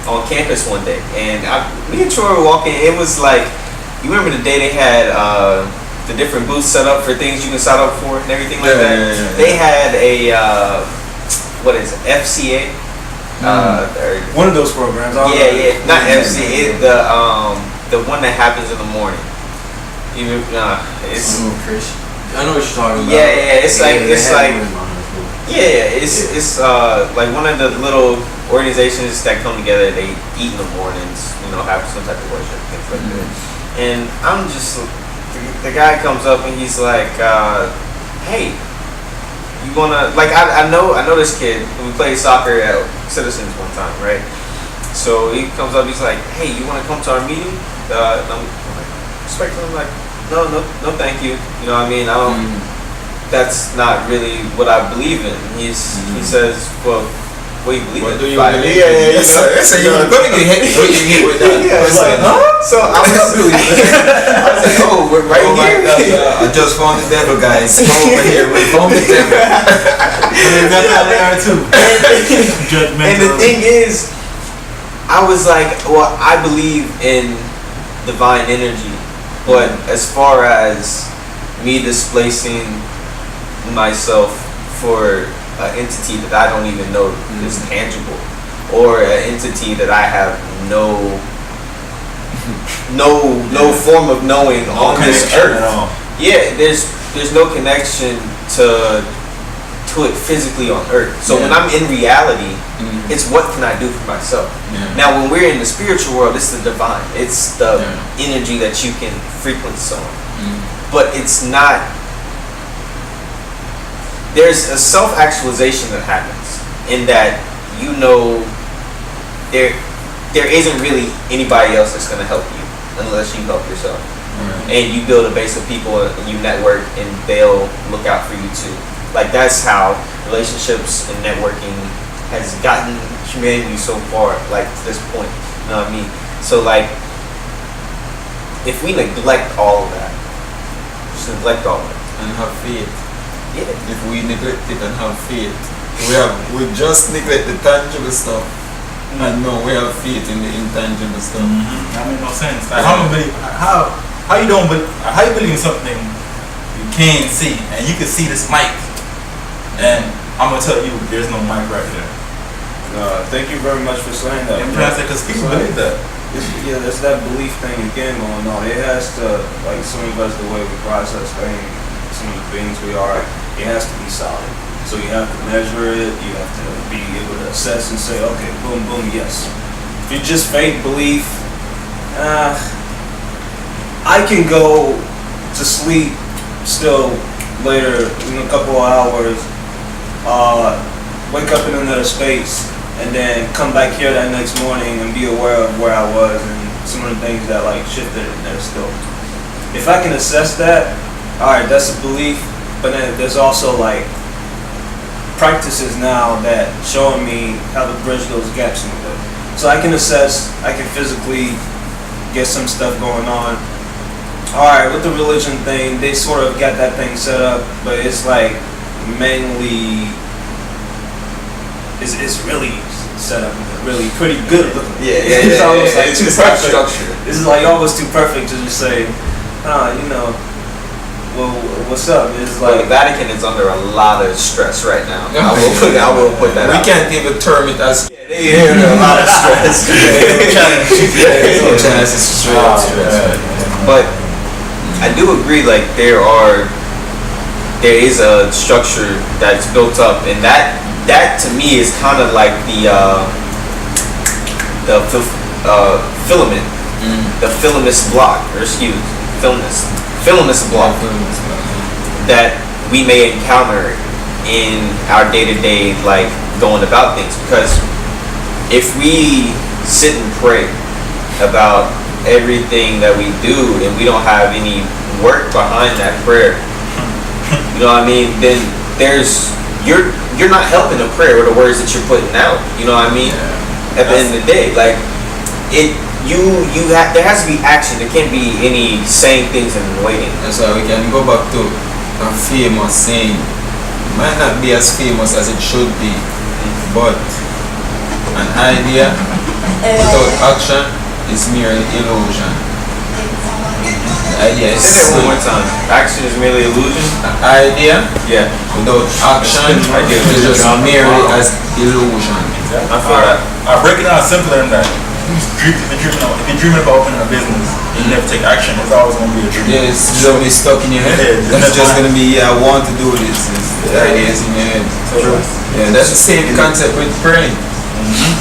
on campus one day, and me and Troy were walking. It was like, you remember the day they had the different booths set up for things you can sign up for and everything like that. Yeah. They had a what is it, FCA? One of those programs. Yeah, not FCA. The one that happens in the morning. Even it's. I know what you're talking about. Yeah, it's like like one of the little organizations that come together. They eat in the mornings, have some type of worship, things like that. And I'm just, the guy comes up and he's like, hey, you wanna, like, I know this kid. We played soccer at Citizens one time, right? So he comes up, he's like, hey, you wanna come to our meeting? I'm expecting him, like, no, thank you. You know what I mean? I don't. That's not really what I believe in. He says, well, what do you believe in? Do you believe? Yeah. So you're gonna get hit with that. Yeah, it's like, huh? So I was like, oh, we're right here. I just found the devil, guys. Come over here. We found the devil. And the thing is, I was like, well, I believe in divine energy. But as far as me displacing myself for an entity that I don't even know is tangible, or an entity that I have no form of knowing on this earth. Yeah, there's no connection to it physically on earth. So when I'm in reality, it's what can I do for myself. Now when we're in the spiritual world, it's the divine, it's the energy that you can frequency on. But it's not, there's a self-actualization that happens in that there isn't really anybody else that's going to help you unless you help yourself. And you build a base of people and you network and they'll look out for you too. Like that's how relationships and networking has gotten humanity so far, like to this point. You know what I mean? So like, if we neglect all of that, just neglect all of it and have faith. Yeah. If we neglect it and have faith, we just neglect the tangible stuff. And no, we have faith in the intangible stuff. That makes no sense. Like, how you believe in something you can't see, and you can see this mic, and I'm gonna tell you there's no mic right there. Thank you very much for saying that. Because people believe that. It's that belief thing again going on. It has to, like some of us, the way we process things, some of the things we are, it has to be solid. So you have to measure it, you have to be able to assess and say, okay, boom, boom, yes. If you just fake belief, I can go to sleep still later in a couple of hours, wake up in another space, and then come back here that next morning and be aware of where I was and some of the things that like shifted in there still. If I can assess that, alright, that's a belief, but then there's also like practices now that showing me how to bridge those gaps in it. So I can assess, I can physically get some stuff going on. Alright, with the religion thing, they sort of got that thing set up, but it's like mainly it's really set up really pretty good looking. It's almost like too perfect. This is like almost too perfect to just say, well, what's up? It's Well, like the Vatican is under a lot of stress right now. I will put that We out. can't even term it as They're under a lot of stress. But I do agree, like there is a structure that's built up, and that to me is kind of like the filament, the filamist block, or excuse, filamist block. that we may encounter in our day-to-day, like, going about things. Because if we sit and pray about everything that we do and we don't have any work behind that prayer, you know what I mean, then you're not helping the prayer or the words that you're putting out, you know what I mean? At the end of the day, like, there has to be action. There can't be any saying things and waiting. That's why we can go back to a famous saying. It might not be as famous as it should be, but an idea without action is merely illusion. The idea is Say that one more time. Action is merely illusion. An idea without action is just merely as illusion. I feel that. I break it down simpler than that. If you're dreaming about opening a business and you never take action, it's always going to be a dream. Yeah, it's gonna be stuck in your head. It's just gonna be, I want to do this. The idea is in your head. Yeah, that's the same concept with praying.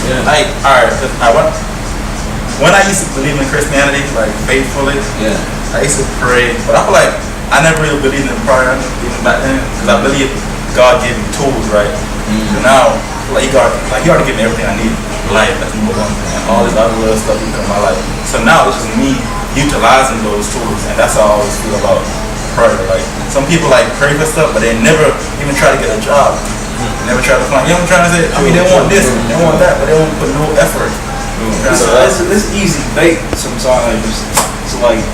Yeah. Like, alright, when I used to believe in Christianity, like, faithfully, I used to pray, but I feel like I never really believed in prayer even back then, because I believe God gave me tools, right? And now, like, you already give me everything I need. Life, that's number one, and all this other little stuff in my life. So now it's just me utilizing those tools, and that's how I always feel about prayer. Like, some people like pray for stuff, but they never even try to get a job. Never try to find. You know what I'm trying to say? I mean, they want this, they want that, but they won't put no effort. It's easy bait sometimes. It's like,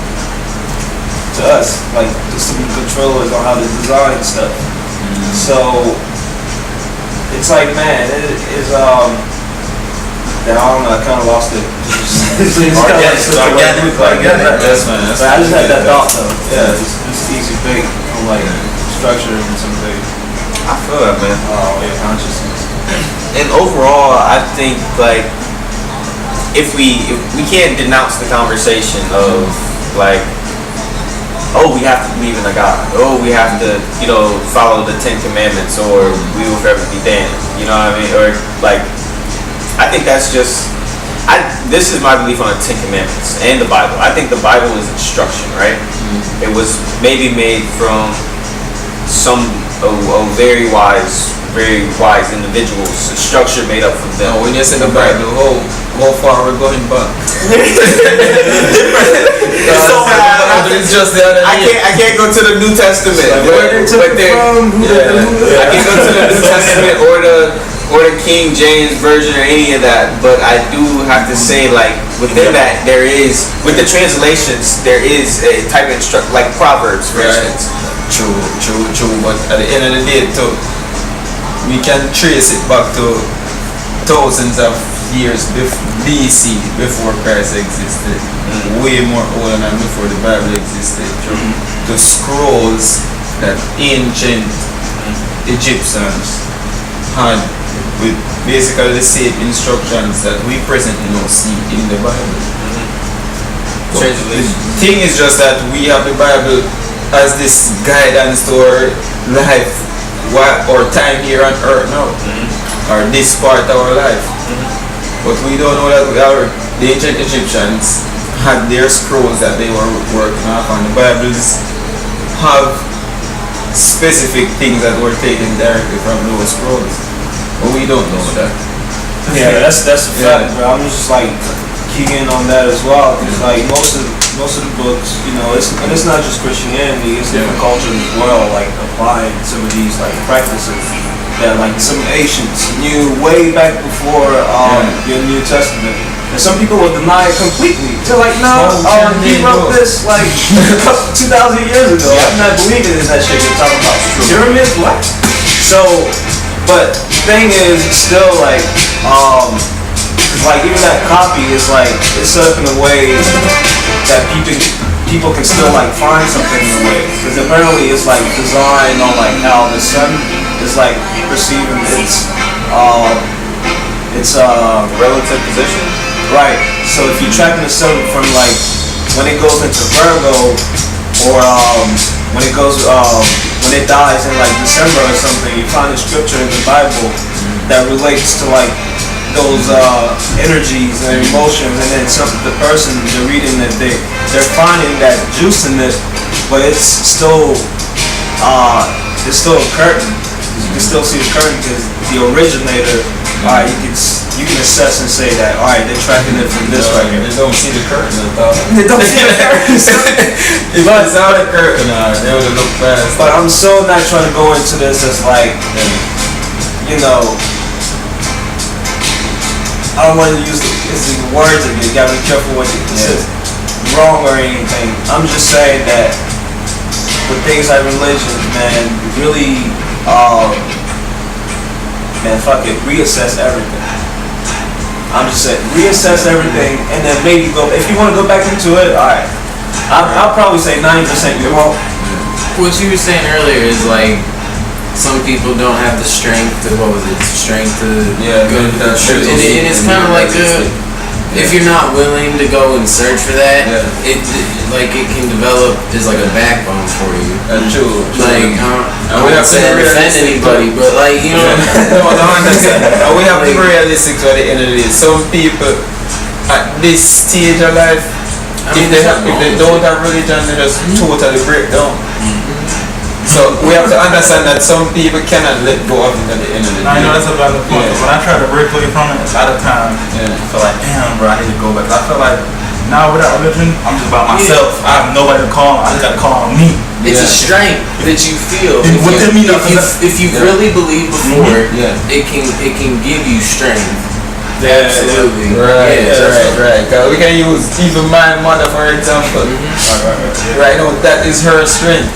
to us, like, just to be controllers on how to design stuff. So it's like, man, it is I don't know, I kind of lost it. Organic. That's fine. But I just had that thought though. Yeah, it's easy bait on like structure and something. I feel that, man. Consciousness. And overall, I think, like, if we can't denounce the conversation of, like, oh, we have to believe in a God. Oh, we have to, follow the 10 Commandments, or we will forever be damned. You know what I mean? Or, like, I think that's just, this is my belief on the 10 Commandments and the Bible. I think the Bible is instruction, right? It was maybe made from very wise individuals, structure made up from them. Oh, when you say the Bible, how far we're going back? It's just the other day. I can't go to the New Testament. I can't go to the New Testament or the King James version or any of that, but I do have to say, like, within that there is, with the translations, there is a type of instruction, like Proverbs, for instance. True, but at the end of the day, too, we can trace it back to thousands of years BC, before Christ existed, way more older than before the Bible existed. The scrolls that ancient Egyptians had with basically the same instructions that we presently now see in the Bible. The thing is just that we have the Bible as this guidance to our life, or time here on earth now, or this part of our life. But we don't know that the ancient Egyptians had their scrolls that they were working off, and the Bibles have specific things that were taken directly from those scrolls. But we don't know that. Yeah, that's a fact, bro. I'm just like keying in on that as well, because like most of the books, it's not just Christianity, it's different cultures as well, like applying some of these like practices that like some ancients knew way back before the New Testament. And some people will deny it completely. They're like, no, he wrote this like 2,000 years ago. I'm not believing in that shit you're talking about. Pyramids, what? So, but the thing is, still like even that copy is like, it's set up in a way that people can still like find something in a way. Because apparently it's like designed on like how the sun is like perceiving its relative position. Right. So if you're tracking the sun from like when it goes into Virgo, or when it dies in like December or something, you find a scripture in the Bible that relates to like those energies and emotions, and then the person they're reading that they're finding that juice in it, but it's still there's still a curtain. You can still see the curtain because the originator. Alright, you can assess and say that. Alright, they're tracking it from this right here. They don't see the curtain. They don't see the curtain. If it's out the curtain, they would look fast. But I'm so not trying to go into this as like, you know, I don't want to use the words again. You gotta be careful what you says wrong or anything. I'm just saying that with things like religion, man, really, man, fuck it, reassess everything. I'm just saying, reassess everything, and then maybe go. If you want to go back into it, all right. I'll probably say 90% you won't. What you were saying earlier is like some people don't have the strength to go to the truth, and it's kind of like if you're not willing to go and search for that, it can develop as like a backbone for you. True. Like I wouldn't say to offend anybody, but like you know. We have to be realistic at the end of the day. Some people at this stage of life, if they don't have religion, they just totally break down. So we have to understand that some people cannot let go of it at the end of the day. I know that's a valid point. But when I try to break away from it, a lot of times I feel like, damn, bro, I need to go back. I feel like now without religion, I'm just by myself. I have nobody to call. I just gotta call on me. It's a strength that you feel. If you really believe before, it can give you strength. Absolutely. Right. We can use even my mother for example. Right now, that is her strength.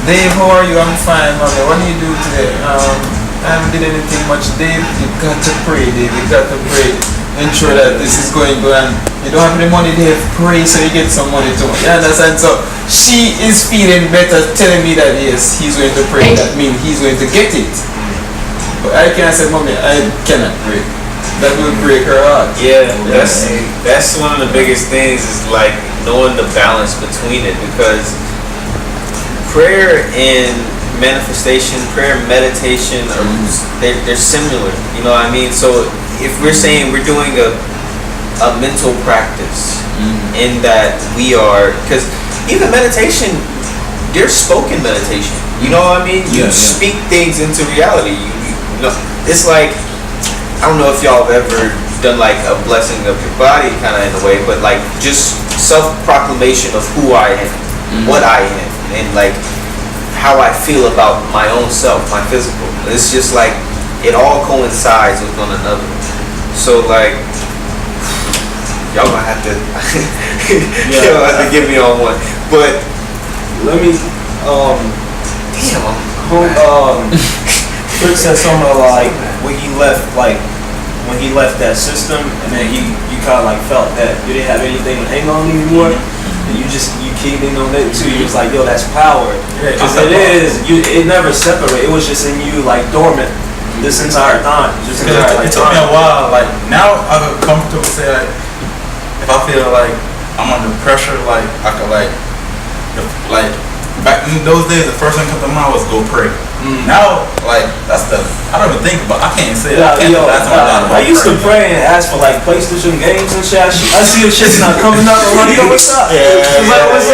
Dave, how are you? I'm fine, mommy. What do you do today? I haven't did anything much, Dave. You got to pray, Dave. You got to pray. Ensure that this is going good. And you don't have any money, Dave. Pray so you get some money too. You understand? So she is feeling better, telling me that yes, he's going to pray. That means he's going to get it. But I can't say, mommy, I cannot pray. That will break her heart. Yeah, that's one of the biggest things is like knowing the balance between it, because prayer and manifestation, prayer and meditation they're similar. You know what I mean? So if we're saying we're doing a mental practice in that we are, because even meditation, there's spoken meditation. You know what I mean? You speak things into reality. You know, it's like, I don't know if y'all have ever done like a blessing of your body kind of in a way, but like just self-proclamation of who I am, what I am, and like how I feel about my own self, my physical. It's just like it all coincides with one another. So like y'all gonna have to y'all have to give me on one. But let me Rick said something like when he left that system, and then you kind of like felt that you didn't have anything to hang on anymore. And you keyed in on it too. You was like, yo, that's power. Because it never separated. It was just in you like dormant this entire time. It took me a while. Like now I feel comfortable to say like, if I feel like I'm under pressure, like I could like back in those days, the first thing that comes to mind was go pray. Now, like that's I don't even think about. I can't say that. I used to pray and ask for like PlayStation games and shit. I see your shit's not coming up. I'm like, yo, what's up? Like, what's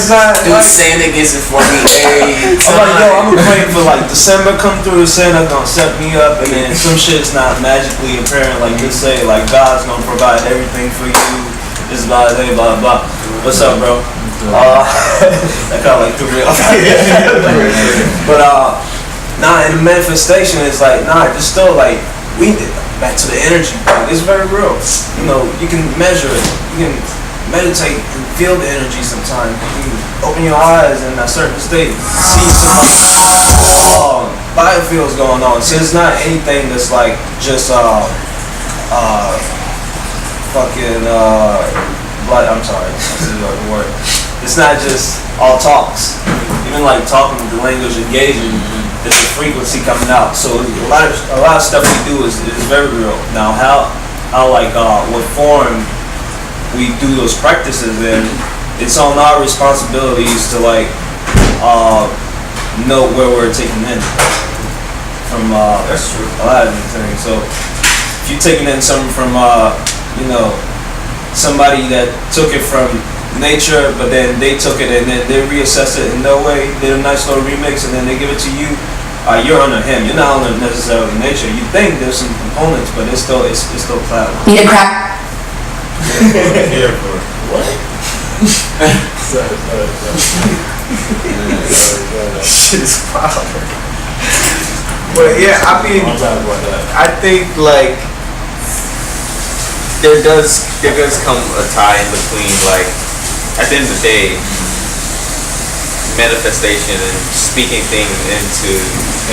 up? Dude, Santa gets it for me. I'm like, yo, I'm praying for like December come through. Santa gonna set me up, and then some shit's not magically apparent. Like just say like God's gonna provide everything for you. This blah blah blah. What's up, bro? That kind of like threw me off. But nah, in the manifestation, it's like it's still like we back to the energy part. It's very real. You know, you can measure it. You can meditate and feel the energy sometimes. You can open your eyes in a certain state, see some biofeels going on. So it's not anything that's like just I'm sorry, this is the word. It's not just all talks. Even like talking with the language engaging, there's a frequency coming out. So a lot of stuff we do is very real. Now how like what form we do those practices in, it's on our responsibilities to like know where we're taking in from that's true. a lot of these things. So if you're taking in something from somebody that took it from nature, but then they took it and then they reassessed it in their way, did a nice little remix, and then they give it to you. You're under him. You're not under necessarily nature. You think there's some components, but it's still cloud. Need a crack? What? Shit is power. But yeah, I mean, I think like there does come a tie in between, like, at the end of the day, manifestation and speaking things into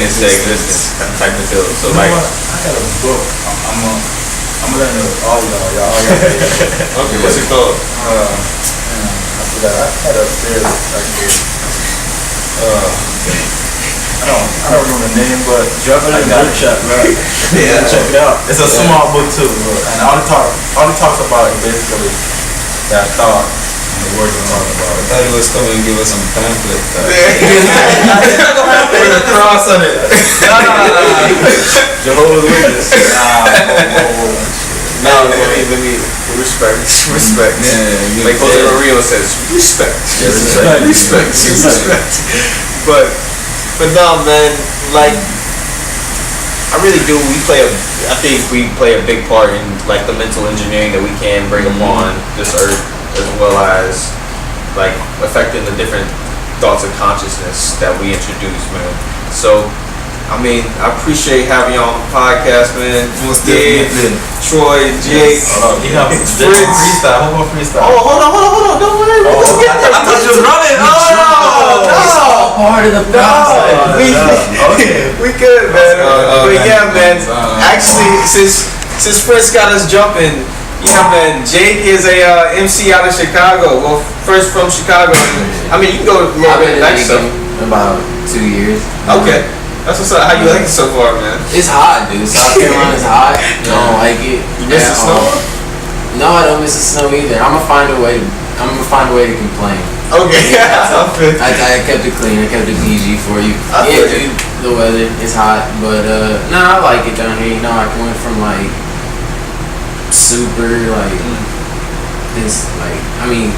existence type of deal. So like, I got a book. I'm gonna learn all y'all. okay, what's it called? I forgot. I had it upstairs right here. I don't remember the name, but Drop it in the group chat, right? Yeah, check it out. It's a small book too, and all it talks about is basically that thought and the words it talks about. I thought he was coming and give us some pamphlet. With a cross on it. Jehovah's Witness. No, let me respect. Yeah, Like Jose Mario says, respect. Respect. But no, man, like, I really do. I think we play a big part in like the mental engineering that we can bring upon this earth, as well as like affecting the different thoughts of consciousness that we introduce, man. So, I mean, I appreciate having y'all on the podcast, man. Gabe, Troy, Jake, Fritz. Freestyle. Hold on, freestyle. Oh, hold on, don't worry. I thought you was running. No. Part of the process. We good, man. But yeah, man. Actually, since Fritz got us jumping, yeah, man. Jake is a MC out of Chicago. Well, first from Chicago. I mean, you can go a little bit next stuff. About 2 years. Okay. That's what's up. How you like it so far, man? It's hot, dude. South Carolina's hot. I don't like it. You miss the snow? No, I don't miss the snow either. I'm gonna find a way to complain. Okay. I kept it clean. I kept it PG for you. I Yeah, feel you. dude. The weather is hot, but no, I like it down here. You know, I went from like super like this, like I mean,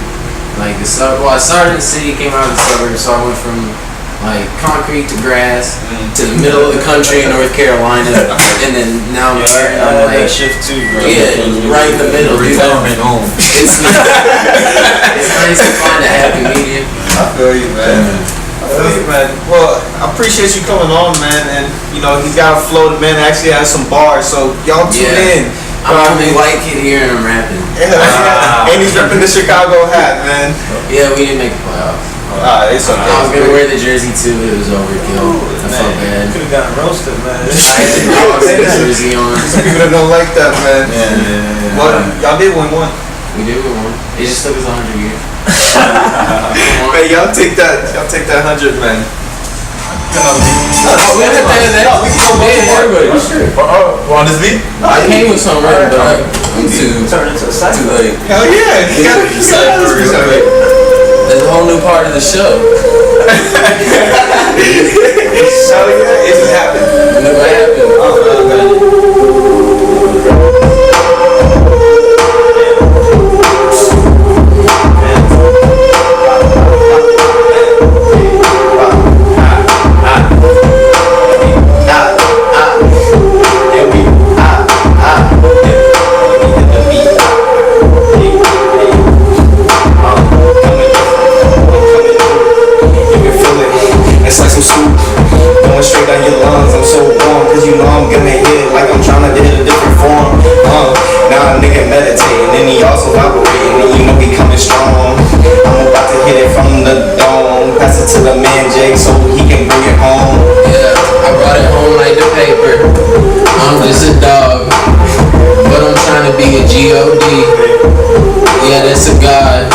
like the sub. Well, I started in the city, came out of the suburbs, so I went from like concrete to grass to the middle of the country in North Carolina, and then now I'm here and I'm like, that shift too, bro. yeah, right in the middle. Dude. Retirement home. It's nice to find a happy medium. I feel you, man. Well, I appreciate you coming on, man. And you know, he's got a flow. The man actually has some bars, so y'all tune in. I'm the only white kid here and I'm rapping. And he's repping the Chicago hat, man. Yeah, we didn't make the playoffs. It's okay. I was gonna wear the jersey too, but it was overkill. I felt bad. Could have gotten roasted, man. I had the jersey on. Some people that don't like that, man. Yeah. Well, y'all did win one. We did win one. It just took us 100 years. Hey, y'all take that 100, man. We can everybody. On this beat? I came with something written, but I'm too late. Hell yeah. You gotta There's a whole new part of the show. Hell yeah, it just happened. What happened? It's like some soup going straight down your lungs. I'm so warm, cause you know I'm gonna hit like I'm trying to hit a different form. Now a nigga meditating, and he also operating, and you know he coming strong. I'm about to hit it from the dome. Pass it to the man Jake so he can bring it home. Yeah, I brought it home like the paper. I'm just a dog, but I'm trying to be a G-O-D. Yeah, that's a god.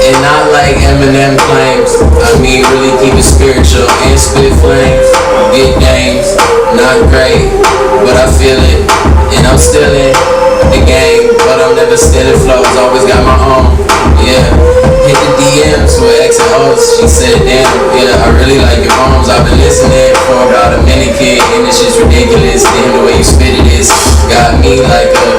And not like Eminem claims. I mean, really keep it spiritual and spit flames. Get names, not great, but I feel it. And I'm still in the game, but I'm never stealing flows. Always got my own. Yeah, hit the DMs with X and O's. She said, damn, yeah, I really like your poems. I've been listening for about a minute, kid, and it's just ridiculous. Damn, the way you spit it is got me like a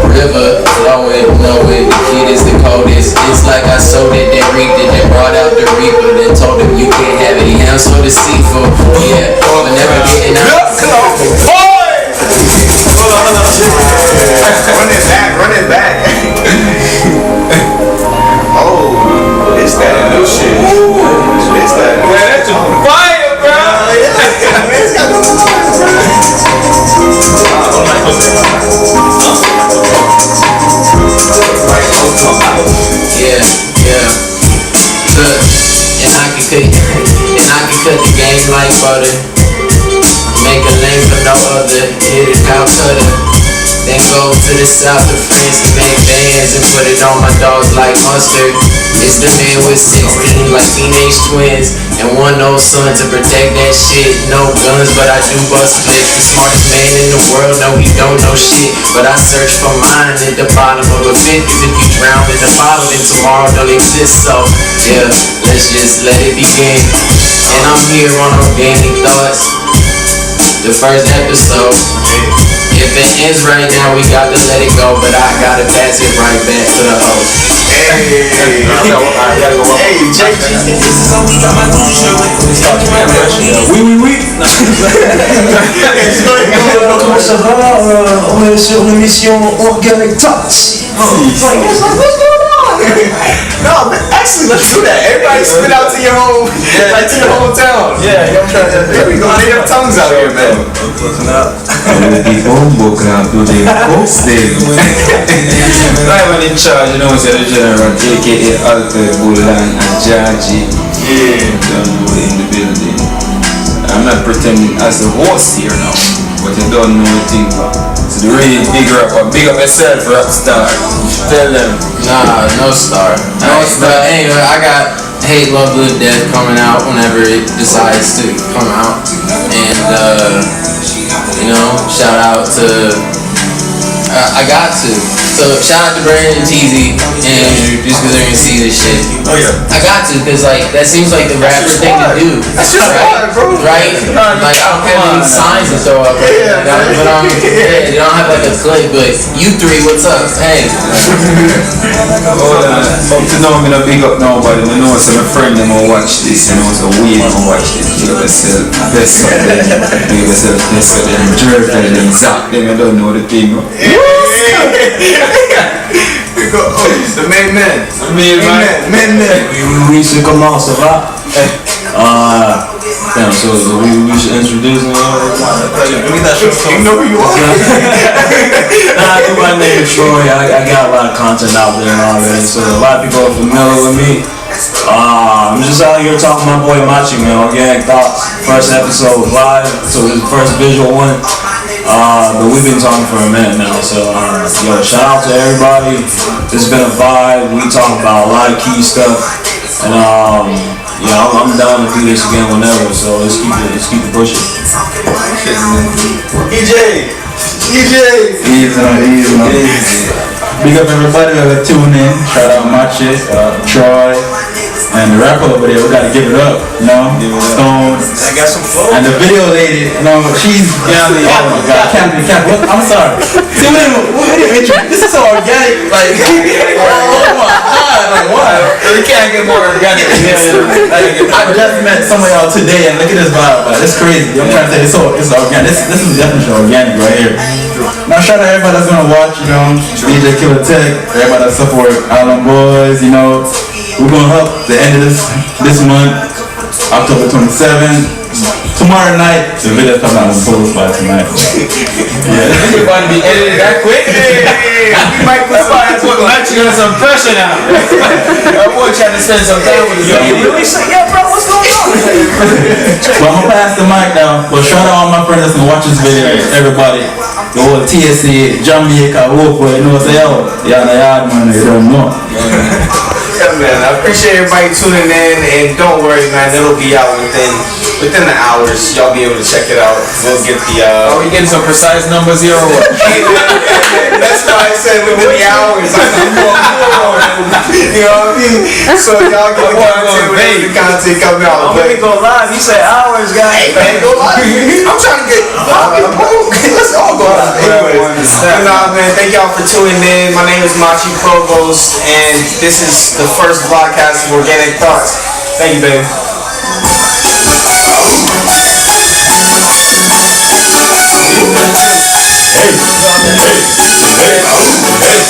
river flowing, knowing the kid is the coldest. It's like like I sold it, then reaped it, then brought out the reaper, then told him you can't have it. Yeah, I'm so deceitful. Yeah, but never getting out. Run it back. Oh, it's that new shit. It's that new shit. That's fire, bro. It's got no Yeah. Look, and I can cut the game like butter. Make a lane for no other. Hit a cow cutter. Then go to the south of France to make bands and put it on my dogs like mustard. It's the man with 16 like teenage twins and one old son to protect that shit. No guns, but I do bust flips. The smartest man in the world, no he don't know shit, but I search for mine at the bottom of a pit. Cause if you drown in the bottle, then tomorrow don't exist. So yeah, let's just let it begin. And I'm here on Organic Thoughts, the first episode. If it ends right now, we got to let it go, but I gotta pass it right back to the host. Hey, JG, this is on my new show. Oui. Comment ça va? On est sur l'émission Organic Talks. What's going on? No, actually, let's do that. Everybody spit out to your home, like to your hometown. Yeah, I'm trying to. There we go. Native tongues out here, man. I am in charge, you know, it's the general, aka Alfred Bulan and Jaji. Yeah, in the building. I'm not pretending as the host here now, but you don't know a thing. So the really big rapper, big up yourself, rap star. Tell them. Nah, no star. But anyway, I got Hate, Love, Live, Death coming out whenever it decides to come out. And, you know, shout out to, I got to. So shout out to Brandon and TZ and Andrew, just because they're gonna see this shit. Oh yeah. I got to, because like, that seems like the rapper thing to do. That's just right? bro. Right? Like, I don't have any signs to throw up. Yeah, But they don't have like a clip, but you three, what's up? Hey. Up to now, I'm gonna big up nobody. I know some friend them will watch this, you know, so we ain't gonna watch this. Big up yourself, best of them. Big up yourself, best of them. Jerk them, zap them, I don't know the thing. The main man. Oui, c'est comment ça va? Damn, so we should introduce him. You know who you are. Nah, I do my name is Troy. I got a lot of content out there already, so a lot of people are familiar with me. I'm just out here talking to my boy Machi, man. Organic Thoughts. First episode was live, so it was the first visual one. But we've been talking for a minute now, so yo, shout out to everybody. It's been a vibe. We talk about a lot of key stuff, and yeah, I'm down to do this again whenever. So let's keep it pushing. EJ. Easy. Big up everybody that tune in. Shout out Machi, Troy, and the rapper over there. We gotta give it up, you know. Stone. I got some flow. And the video lady, you know, she's oh my god, can't be. I'm sorry. See, this is so organic, like, oh my god, like what? We can't get more organic than this. I just met some of y'all today, and look at this vibe, like, it's crazy. I'm trying to say it's organic. This is definitely organic right here. Now shout out everybody that's gonna watch, you know, DJ Killer Tech, everybody that support Island Boys, you know. We're gonna help the end of this month, October 27th. Tomorrow night, the video's coming out on Provost by tonight. Yeah. You're about to be edited that quick? We might put some pressure now. Our boy trying to spend some time with us. You really say, yeah, bro, what's going on? But I'm gonna pass the mic now. But shout out all my friends that's gonna watch this video. Everybody. The whole TSA, Jamaica, Wolfwood, you know what I'm saying? Yeah, man, they don't know. Yeah, man, I appreciate everybody tuning in, and don't worry, man, it'll be out within the hours. Y'all be able to check it out. We'll get the Are we getting some precise numbers here or what? That's why I said within the hours. You know what I you. So y'all get the content whenever the content come out. I'm gonna go live. You say hours, guys. Hey man, go live. I'm trying to get let's all go live. Anyways, you know, man, thank y'all for tuning in. My name is Machi, Provost, and this is the first Vlodcast of Organic Thoughts. Thank you, baby. Hey,